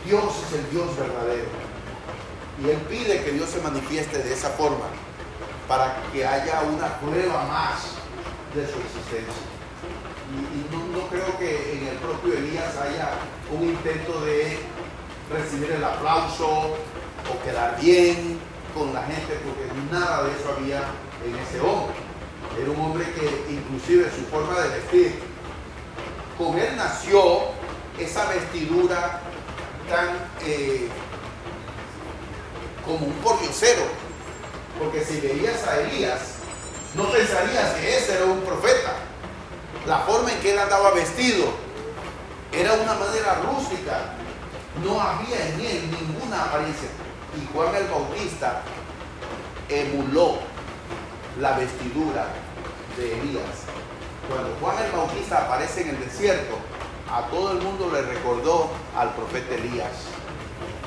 Dios es el Dios verdadero. Y él pide que Dios se manifieste de esa forma para que haya una prueba más de su existencia. Y no creo que en el propio Elías haya un intento de recibir el aplauso o quedar bien con la gente, porque nada de eso había en ese hombre. Era un hombre que inclusive su forma de vestir, con él nació esa vestidura tan como un pordiosero, porque si veías a Elías no pensarías que ese era un profeta. La forma en que él andaba vestido era una manera rústica, no había en él ninguna apariencia. Y Juan el Bautista emuló la vestidura de Elías. Cuando Juan el Bautista aparece en el desierto, a todo el mundo le recordó al profeta Elías.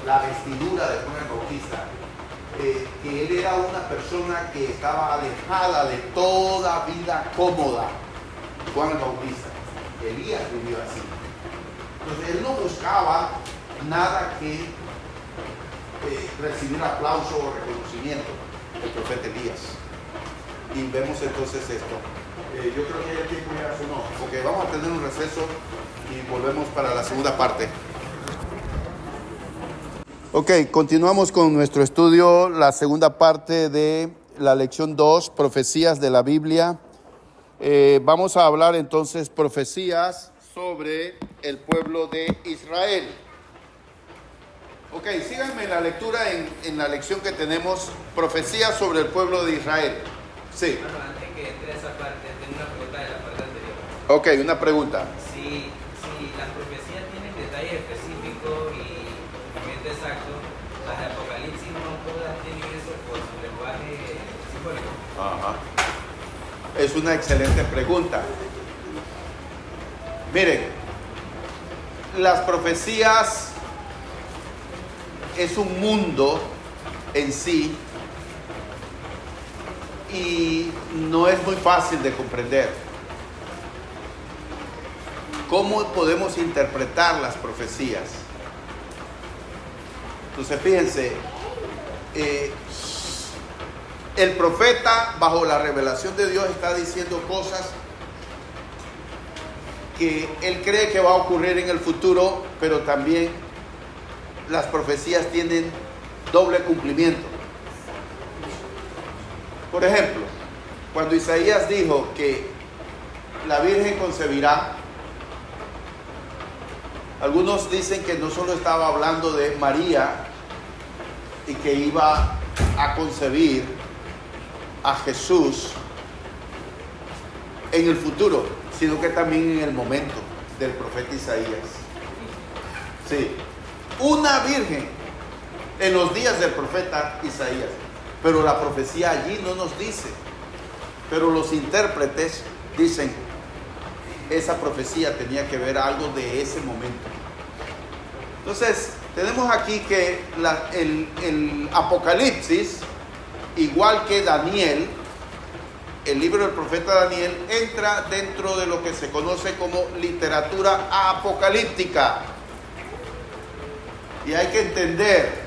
La vestidura de Juan el Bautista, que él era una persona que estaba alejada de toda vida cómoda. Juan el Bautista, Elías vivió así. Entonces él no buscaba nada que recibir aplauso o reconocimiento, el profeta Elías. Y vemos entonces esto. Yo creo que ya el tiempo ya sonó, porque vamos a tener un receso y volvemos para la segunda parte. Ok, continuamos con nuestro estudio, la segunda parte de la lección 2, profecías de la Biblia. Vamos a hablar entonces profecías sobre el pueblo de Israel. Ok, síganme en la lectura en la lección que tenemos, profecías sobre el pueblo de Israel. Sí. Bueno, antes que entre a esa parte, tengo una pregunta de la parte anterior. Ok, una pregunta. Si las profecías tienen detalles específicos y cumplimiento exacto, las de Apocalipsis no todas tienen eso por su lenguaje simbólico. Ajá. Es una excelente pregunta. Miren, las profecías es un mundo en sí y no es muy fácil de comprender. ¿Cómo podemos interpretar las profecías? Entonces, fíjense, el profeta, bajo la revelación de Dios, está diciendo cosas que él cree que va a ocurrir en el futuro, pero también las profecías tienen doble cumplimiento. Por ejemplo, cuando Isaías dijo que la Virgen concebirá, algunos dicen que no solo estaba hablando de María y que iba a concebir a Jesús en el futuro, sino que también en el momento del profeta Isaías. Sí, una virgen en los días del profeta Isaías, pero la profecía allí no nos dice, pero los intérpretes dicen esa profecía tenía que ver algo de ese momento. Entonces tenemos aquí que el Apocalipsis, igual que Daniel, el libro del profeta Daniel, entra dentro de lo que se conoce como literatura apocalíptica. Y hay que entender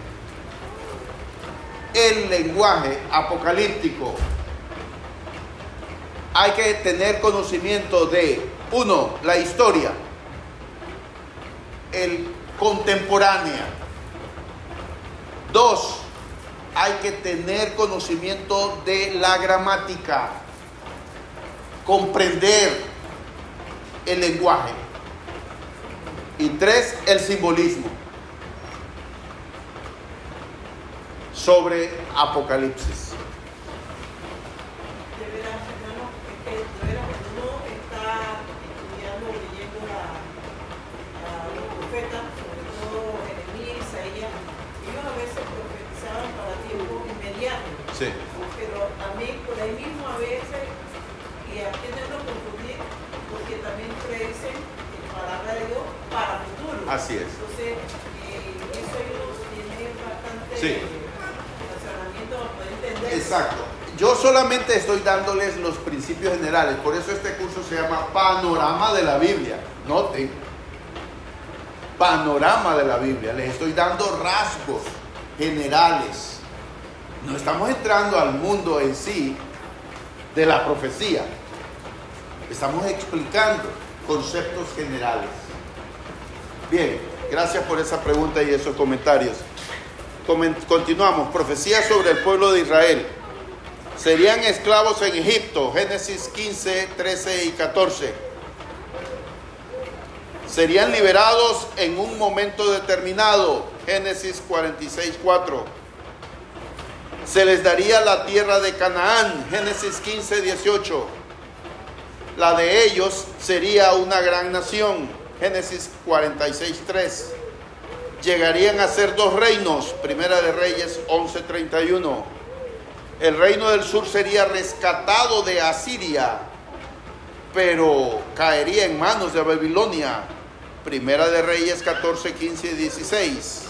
el lenguaje apocalíptico. Hay que tener conocimiento de, uno, la historia, el contemporánea. Dos, hay que tener conocimiento de la gramática, comprender el lenguaje. Y tres, el simbolismo sobre Apocalipsis. De veras, hermano, de veras, cuando uno está estudiando o leyendo a los profetas, sobre todo Jeremías, Isaías, ellos a veces profetizaban para tiempo inmediato. Sí. Pero también por ahí mismo a veces, y aquí no nos confundir, porque también predicen palabra de Dios para futuro. Así es. Entonces, eso ellos tienen bastante Sí. razonamiento para poder entender. Exacto. Yo solamente estoy dándoles los principios generales, por eso este curso se llama Panorama de la Biblia. Noten, panorama de la Biblia. Les estoy dando rasgos generales. No estamos entrando al mundo en sí de la profecía. Estamos explicando conceptos generales. Bien, gracias por esa pregunta y esos comentarios. Continuamos. Profecía sobre el pueblo de Israel. Serían esclavos en Egipto, Génesis 15, 13 y 14. Serían liberados en un momento determinado, Génesis 46, 4. Se les daría la tierra de Canaán, Génesis 15, 18. La de ellos sería una gran nación, Génesis 46, 3. Llegarían a ser 2 reinos, Primera de Reyes 11, 31. El reino del sur sería rescatado de Asiria, pero caería en manos de Babilonia, Primera de Reyes 14, 15 y 16.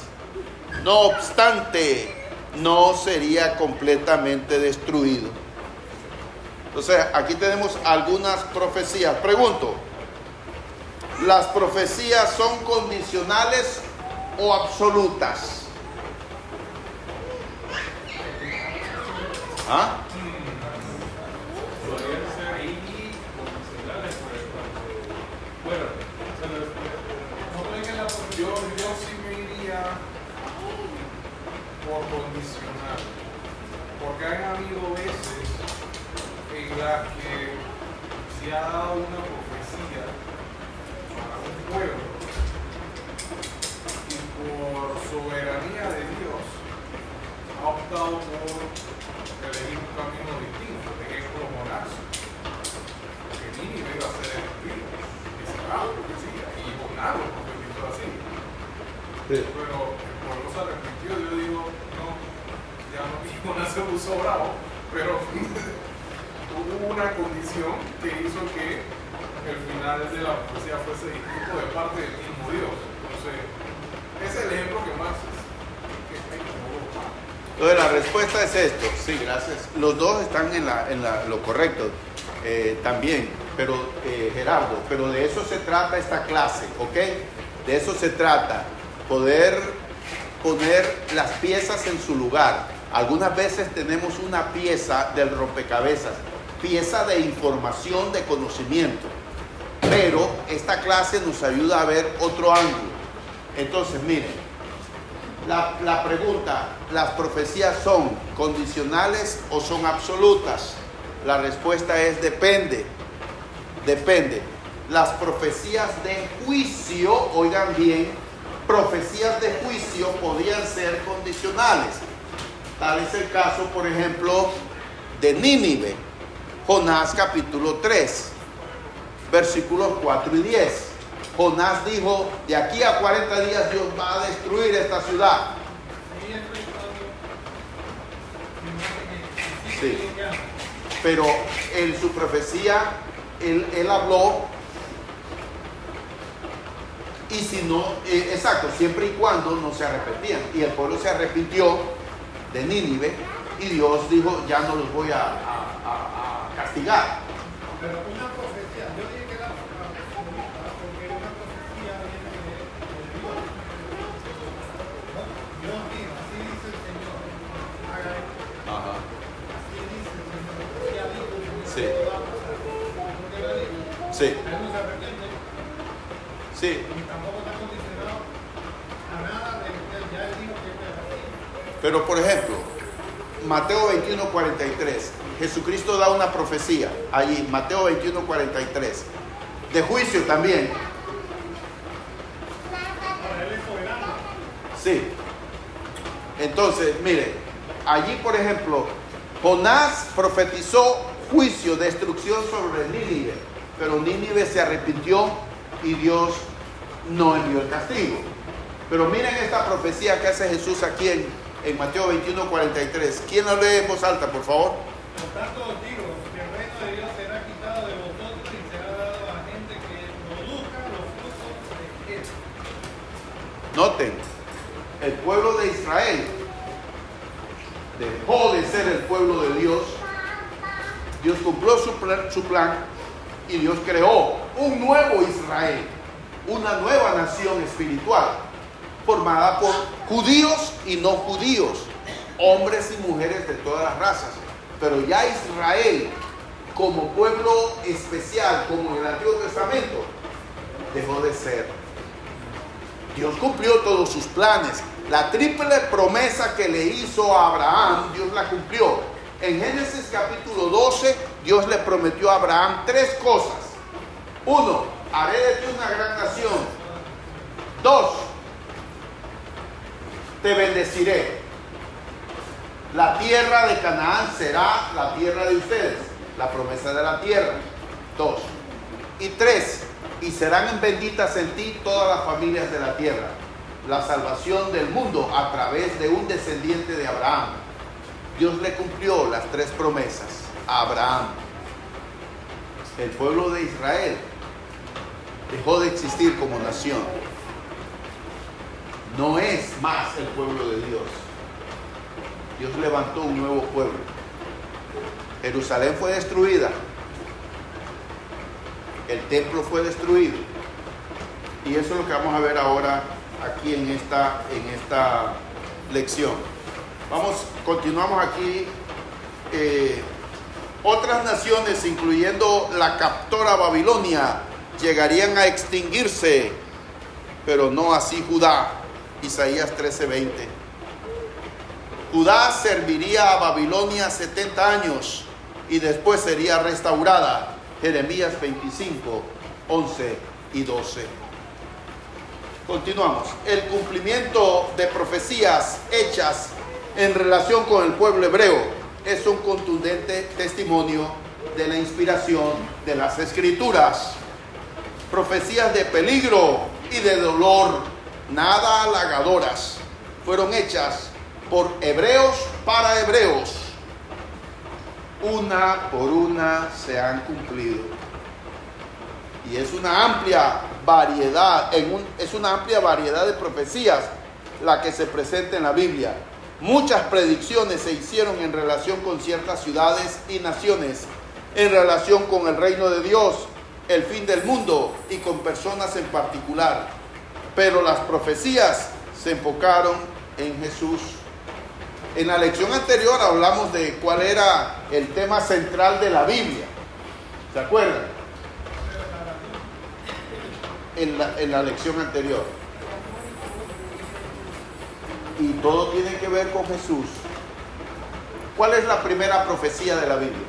No obstante, no sería completamente destruido. Entonces, aquí tenemos algunas profecías. Pregunto, ¿las profecías son condicionales o absolutas? ¿Ah? Podrían ser condicionales, bueno, yo sí me iría por condicional, porque han habido veces en las que se ha dado una profecía para un pueblo y por soberanía de Dios ha optado por elegir un camino distinto. Por ejemplo, Jonás, que Nínive iba a ser destruido, y se da la profecía, y Jonás lo profetizó así. Sí. Pero el pueblo se arrepintió. Yo digo, no, ya no, y Jonás se puso bravo, pero hubo una condición que hizo que el final de la profecía fuese distinto de parte del mismo Dios. Entonces, ese es el ejemplo que más Entonces la respuesta es esto. Sí, gracias. Los dos están en lo correcto también, pero Gerardo, pero de eso se trata esta clase, ¿ok? De eso se trata, poder poner las piezas en su lugar. Algunas veces tenemos una pieza del rompecabezas, pieza de información, de conocimiento, pero esta clase nos ayuda a ver otro ángulo. Entonces, miren, la pregunta, ¿las profecías son condicionales o son absolutas? La respuesta es depende. Depende. Las profecías de juicio, oigan bien, profecías de juicio podían ser condicionales. Tal es el caso, por ejemplo, de Nínive. Jonás capítulo 3, versículos 4 y 10. Jonás dijo, de aquí a 40 días Dios va a destruir esta ciudad. Sí. Pero en su profecía, él habló, y si no, exacto, siempre y cuando no se arrepentían. Y el pueblo se arrepintió de Nínive, y Dios dijo, ya no los voy a castigar. Pero una profecía, yo dije que era absoluta, porque una profecía viene de Dios. Dios dijo, así dice el Señor, haga esto. Ajá. Así dice el Señor, ya dijo el Señor, Sí. esto va a pasar. ¿Por qué lo dijo? Sí. Él no se arrepiente, Sí. y tampoco está condicionado a nada de que ya él dijo que esto es así. Pero por ejemplo, Mateo 21:43, Jesucristo da una profecía allí, Mateo 21:43, de juicio también. Ahora él es soberano. Sí. Entonces, mire, allí por ejemplo, Jonás profetizó juicio, destrucción sobre Nínive, pero Nínive se arrepintió y Dios no envió el castigo. Pero miren esta profecía que hace Jesús aquí en Mateo 21:43. ¿Quién la lee en voz alta, por favor? Por tanto os digo que el reino de Dios será quitado de vosotros y será dado a gente que produzca los frutos de él. Noten, el pueblo de Israel dejó de ser el pueblo de Dios. Dios cumplió su plan y Dios creó un nuevo Israel, una nueva nación espiritual, formada por judíos y no judíos, hombres y mujeres de todas las razas. Pero ya Israel, como pueblo especial, como en el Antiguo Testamento, dejó de ser. Dios cumplió todos sus planes. La triple promesa que le hizo a Abraham, Dios la cumplió. En Génesis capítulo 12, Dios le prometió a Abraham 3 cosas. 1, haré de ti una gran nación. 2, te bendeciré. La tierra de Canaán será la tierra de ustedes. La promesa de la tierra. 2. Y 3, y serán benditas en ti todas las familias de la tierra. La salvación del mundo a través de un descendiente de Abraham. Dios le cumplió las 3 promesas a Abraham. El pueblo de Israel dejó de existir como nación. No es más el pueblo de Dios. Dios levantó un nuevo pueblo. Jerusalén fue destruida. El templo fue destruido. Y eso es lo que vamos a ver ahora aquí en esta lección. Continuamos aquí. Otras naciones, incluyendo la captora Babilonia, llegarían a extinguirse, pero no así Judá. Isaías 13:20. Judá serviría a Babilonia 70 años y después sería restaurada. Jeremías 25, 11 y 12. Continuamos. El cumplimiento de profecías hechas en relación con el pueblo hebreo es un contundente testimonio de la inspiración de las Escrituras. Profecías de peligro y de dolor, nada halagadoras, fueron hechas por hebreos para hebreos. Una por una se han cumplido. Y es una amplia variedad, de profecías la que se presenta en la Biblia. Muchas predicciones se hicieron en relación con ciertas ciudades y naciones, en relación con el reino de Dios, el fin del mundo y con personas en particular. Pero las profecías se enfocaron en Jesús. En la lección anterior hablamos de cuál era el tema central de la Biblia. ¿Se acuerdan? En la lección anterior. Y todo tiene que ver con Jesús. ¿Cuál es la primera profecía de la Biblia?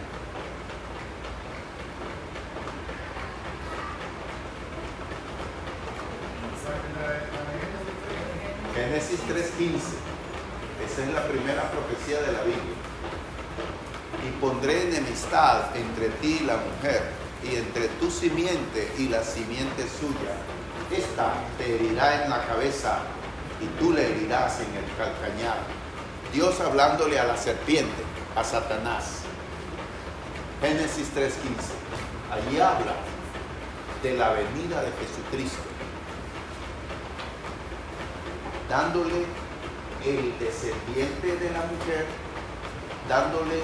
Génesis 3:15. Esa es la primera profecía de la Biblia. Y pondré enemistad entre ti y la mujer, y entre tu simiente y la simiente suya. Esta te herirá en la cabeza, y tú le herirás en el calcañar. Dios hablándole a la serpiente, a Satanás. Génesis 3:15. Allí habla de la venida de Jesucristo, dándole el descendiente de la mujer, dándole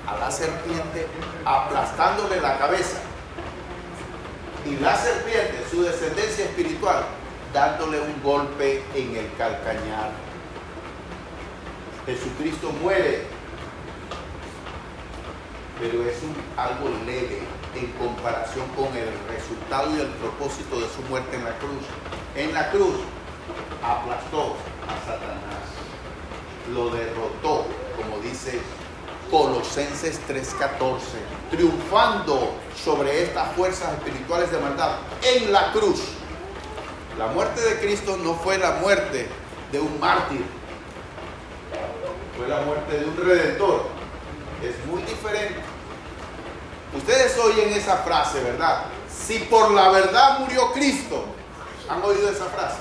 a la serpiente, aplastándole la cabeza, y la serpiente, su descendencia espiritual, dándole un golpe en el calcañar. Jesucristo muere, pero es algo leve en comparación con el resultado y el propósito de su muerte en la cruz. En la cruz aplastó a Satanás, lo derrotó, como dice Colosenses 3:14, triunfando sobre estas fuerzas espirituales de maldad en la cruz. La muerte de Cristo no fue la muerte de un mártir, fue la muerte de un redentor. Es muy diferente. Ustedes oyen esa frase, ¿verdad? Si por la verdad murió Cristo. ¿Han oído esa frase?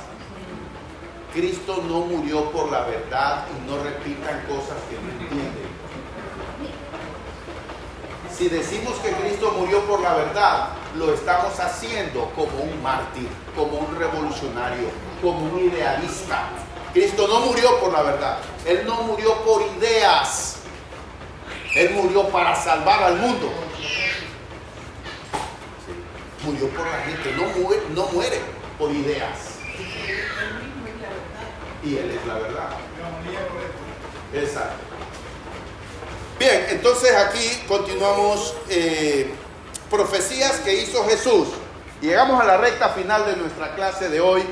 Cristo no murió por la verdad, y no repitan cosas que no entienden. Si decimos que Cristo murió por la verdad, lo estamos haciendo como un mártir, como un revolucionario, como un idealista. Cristo no murió por la verdad. Él no murió por ideas. Él murió para salvar al mundo. Sí. Murió por la gente. No muere por ideas. Y Él es la verdad. Exacto. Bien, entonces aquí continuamos. Profecías que hizo Jesús. Llegamos a la recta final de nuestra clase de hoy.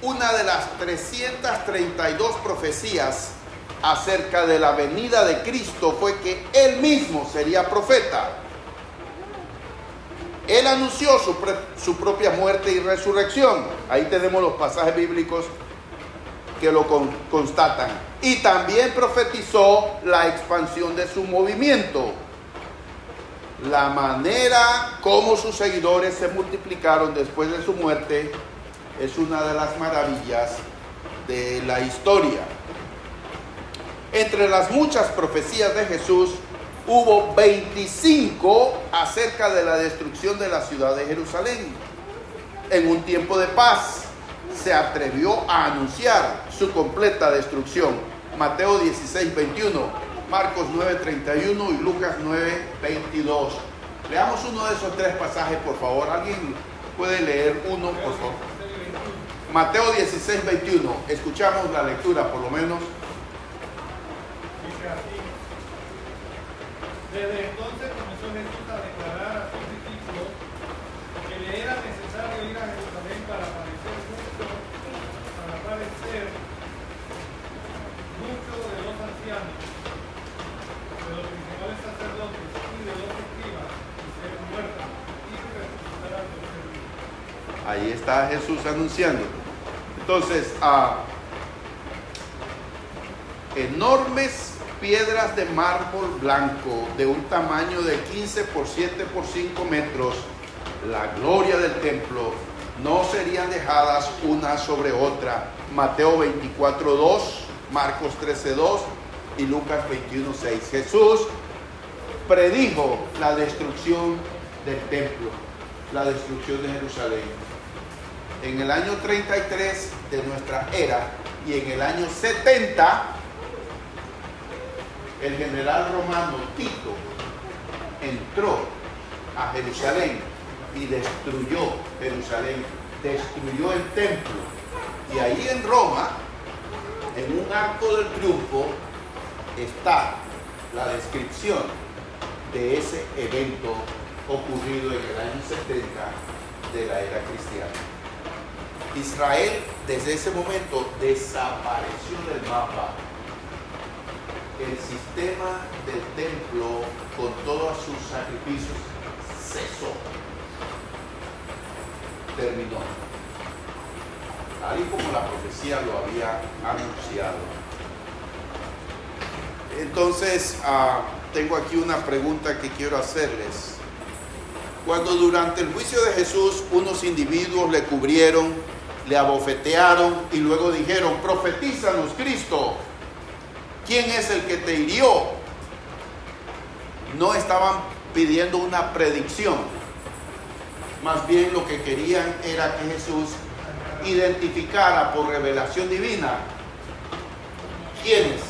Una de las 332 profecías acerca de la venida de Cristo fue que Él mismo sería profeta. Él anunció su propia muerte y resurrección. Ahí tenemos los pasajes bíblicos que lo constatan. Y también profetizó la expansión de su movimiento. La manera como sus seguidores se multiplicaron después de su muerte es una de las maravillas de la historia. Entre las muchas profecías de Jesús, hubo 25 acerca de la destrucción de la ciudad de Jerusalén. En un tiempo de paz, se atrevió a anunciar su completa destrucción. Mateo 16:21. Marcos 9:31 y Lucas 9:22. Leamos uno de esos tres pasajes, por favor. ¿Alguien puede leer uno, por favor? Mateo 16:21. Escuchamos la lectura, por lo menos. Dice así: desde entonces comenzó Jesús a declarar a sus discípulos que le era necesario ir a Jerusalén para padecer mucho de los ancianos, de los principales sacerdotes y de los escribas, y ser muerto y resucitar al tercer día. Ahí está Jesús anunciando. Entonces, enormes piedras de mármol blanco de un tamaño de 15 por 7 por 5 metros, la gloria del templo, no serían dejadas una sobre otra. Mateo 24:2, Marcos 13:2 y Lucas 21:6. Jesús predijo la destrucción del templo, la destrucción de Jerusalén. En el año 33 de nuestra era y en el año 70, el general romano Tito entró a Jerusalén y destruyó Jerusalén, destruyó el templo. Y ahí en Roma, en un Arco del Triunfo, está la descripción de ese evento ocurrido en el año 70 de la era cristiana. Israel desde ese momento desapareció del mapa. El sistema del templo con todos sus sacrificios cesó, terminó, tal y como la profecía lo había anunciado. Entonces, tengo aquí una pregunta que quiero hacerles. Cuando durante el juicio de Jesús unos individuos le cubrieron, le abofetearon y luego dijeron: profetízanos, Cristo, ¿quién es el que te hirió? No estaban pidiendo una predicción, más bien lo que querían era que Jesús identificara por revelación divina quiénes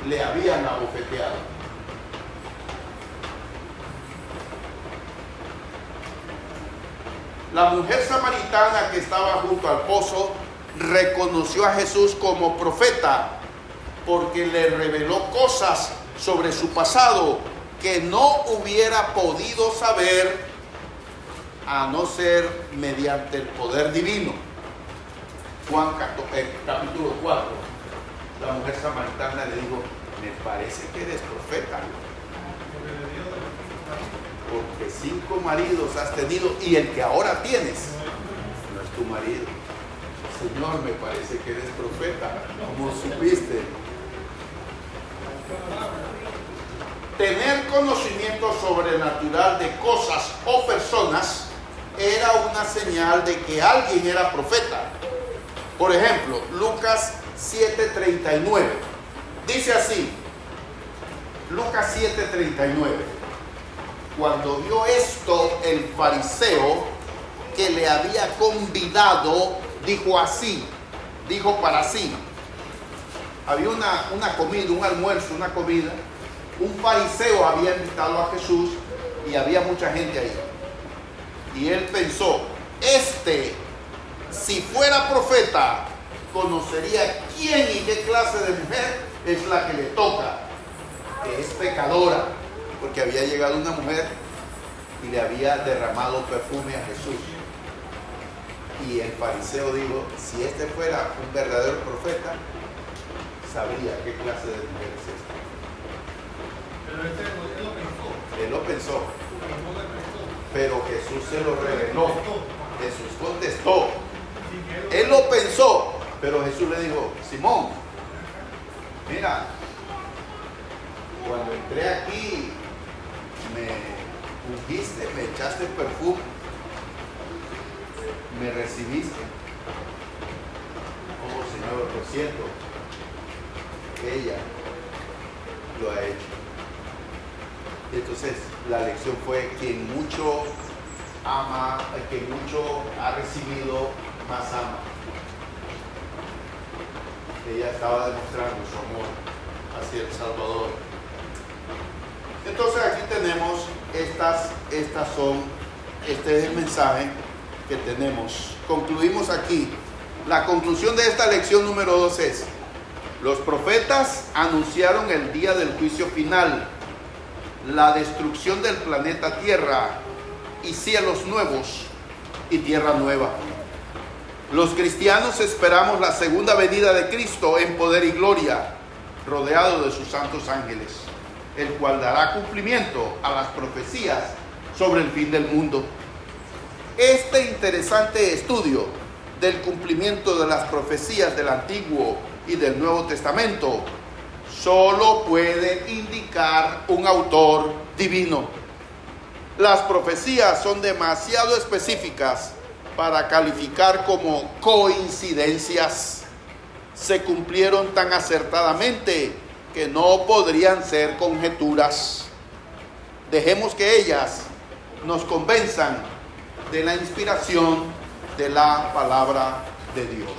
le habían abofeteado. La mujer samaritana que estaba junto al pozo reconoció a Jesús como profeta porque le reveló cosas sobre su pasado que no hubiera podido saber a no ser mediante el poder divino. Juan capítulo 4, la mujer samaritana le dijo: me parece que eres profeta, porque 5 maridos has tenido y el que ahora tienes no es tu marido. Señor, me parece que eres profeta. ¿Cómo supiste? Tener conocimiento sobrenatural de cosas o personas era una señal de que alguien era profeta. Por ejemplo, Lucas 7:39 dice así, Lucas 7:39: cuando vio esto el fariseo que le había convidado, dijo para sí. Había una comida, un almuerzo, una comida. Un fariseo había invitado a Jesús y había mucha gente ahí. Y él pensó: si fuera profeta, conocería quién y qué clase de mujer es la que le toca, que es pecadora, porque había llegado una mujer y le había derramado perfume a Jesús. Y el fariseo dijo, si este fuera un verdadero profeta, sabría qué clase de mujer es esta. Pero él lo pensó. Él lo pensó, Pero no le prestó. pero Jesús se lo reveló. Jesús contestó. Sin que Él lo pensó, pero Jesús le dijo, Simón, mira, cuando entré aquí, me ungiste, me echaste perfume, me recibiste. Oh Señor, lo siento, ella lo ha hecho. Entonces la lección fue: quien mucho ama, el que mucho ha recibido, más ama. Ella estaba demostrando su amor hacia el Salvador. Entonces aquí tenemos este es el mensaje que tenemos. Concluimos aquí. La conclusión de esta lección número 2 es: los profetas anunciaron el día del juicio final, la destrucción del planeta Tierra y cielos nuevos y tierra nueva. Los cristianos esperamos la segunda venida de Cristo en poder y gloria, rodeado de sus santos ángeles, el cual dará cumplimiento a las profecías sobre el fin del mundo. Este interesante estudio del cumplimiento de las profecías del Antiguo y del Nuevo Testamento solo puede indicar un autor divino. Las profecías son demasiado específicas para calificar como coincidencias. Se cumplieron tan acertadamente que no podrían ser conjeturas. Dejemos que ellas nos convenzan de la inspiración de la palabra de Dios.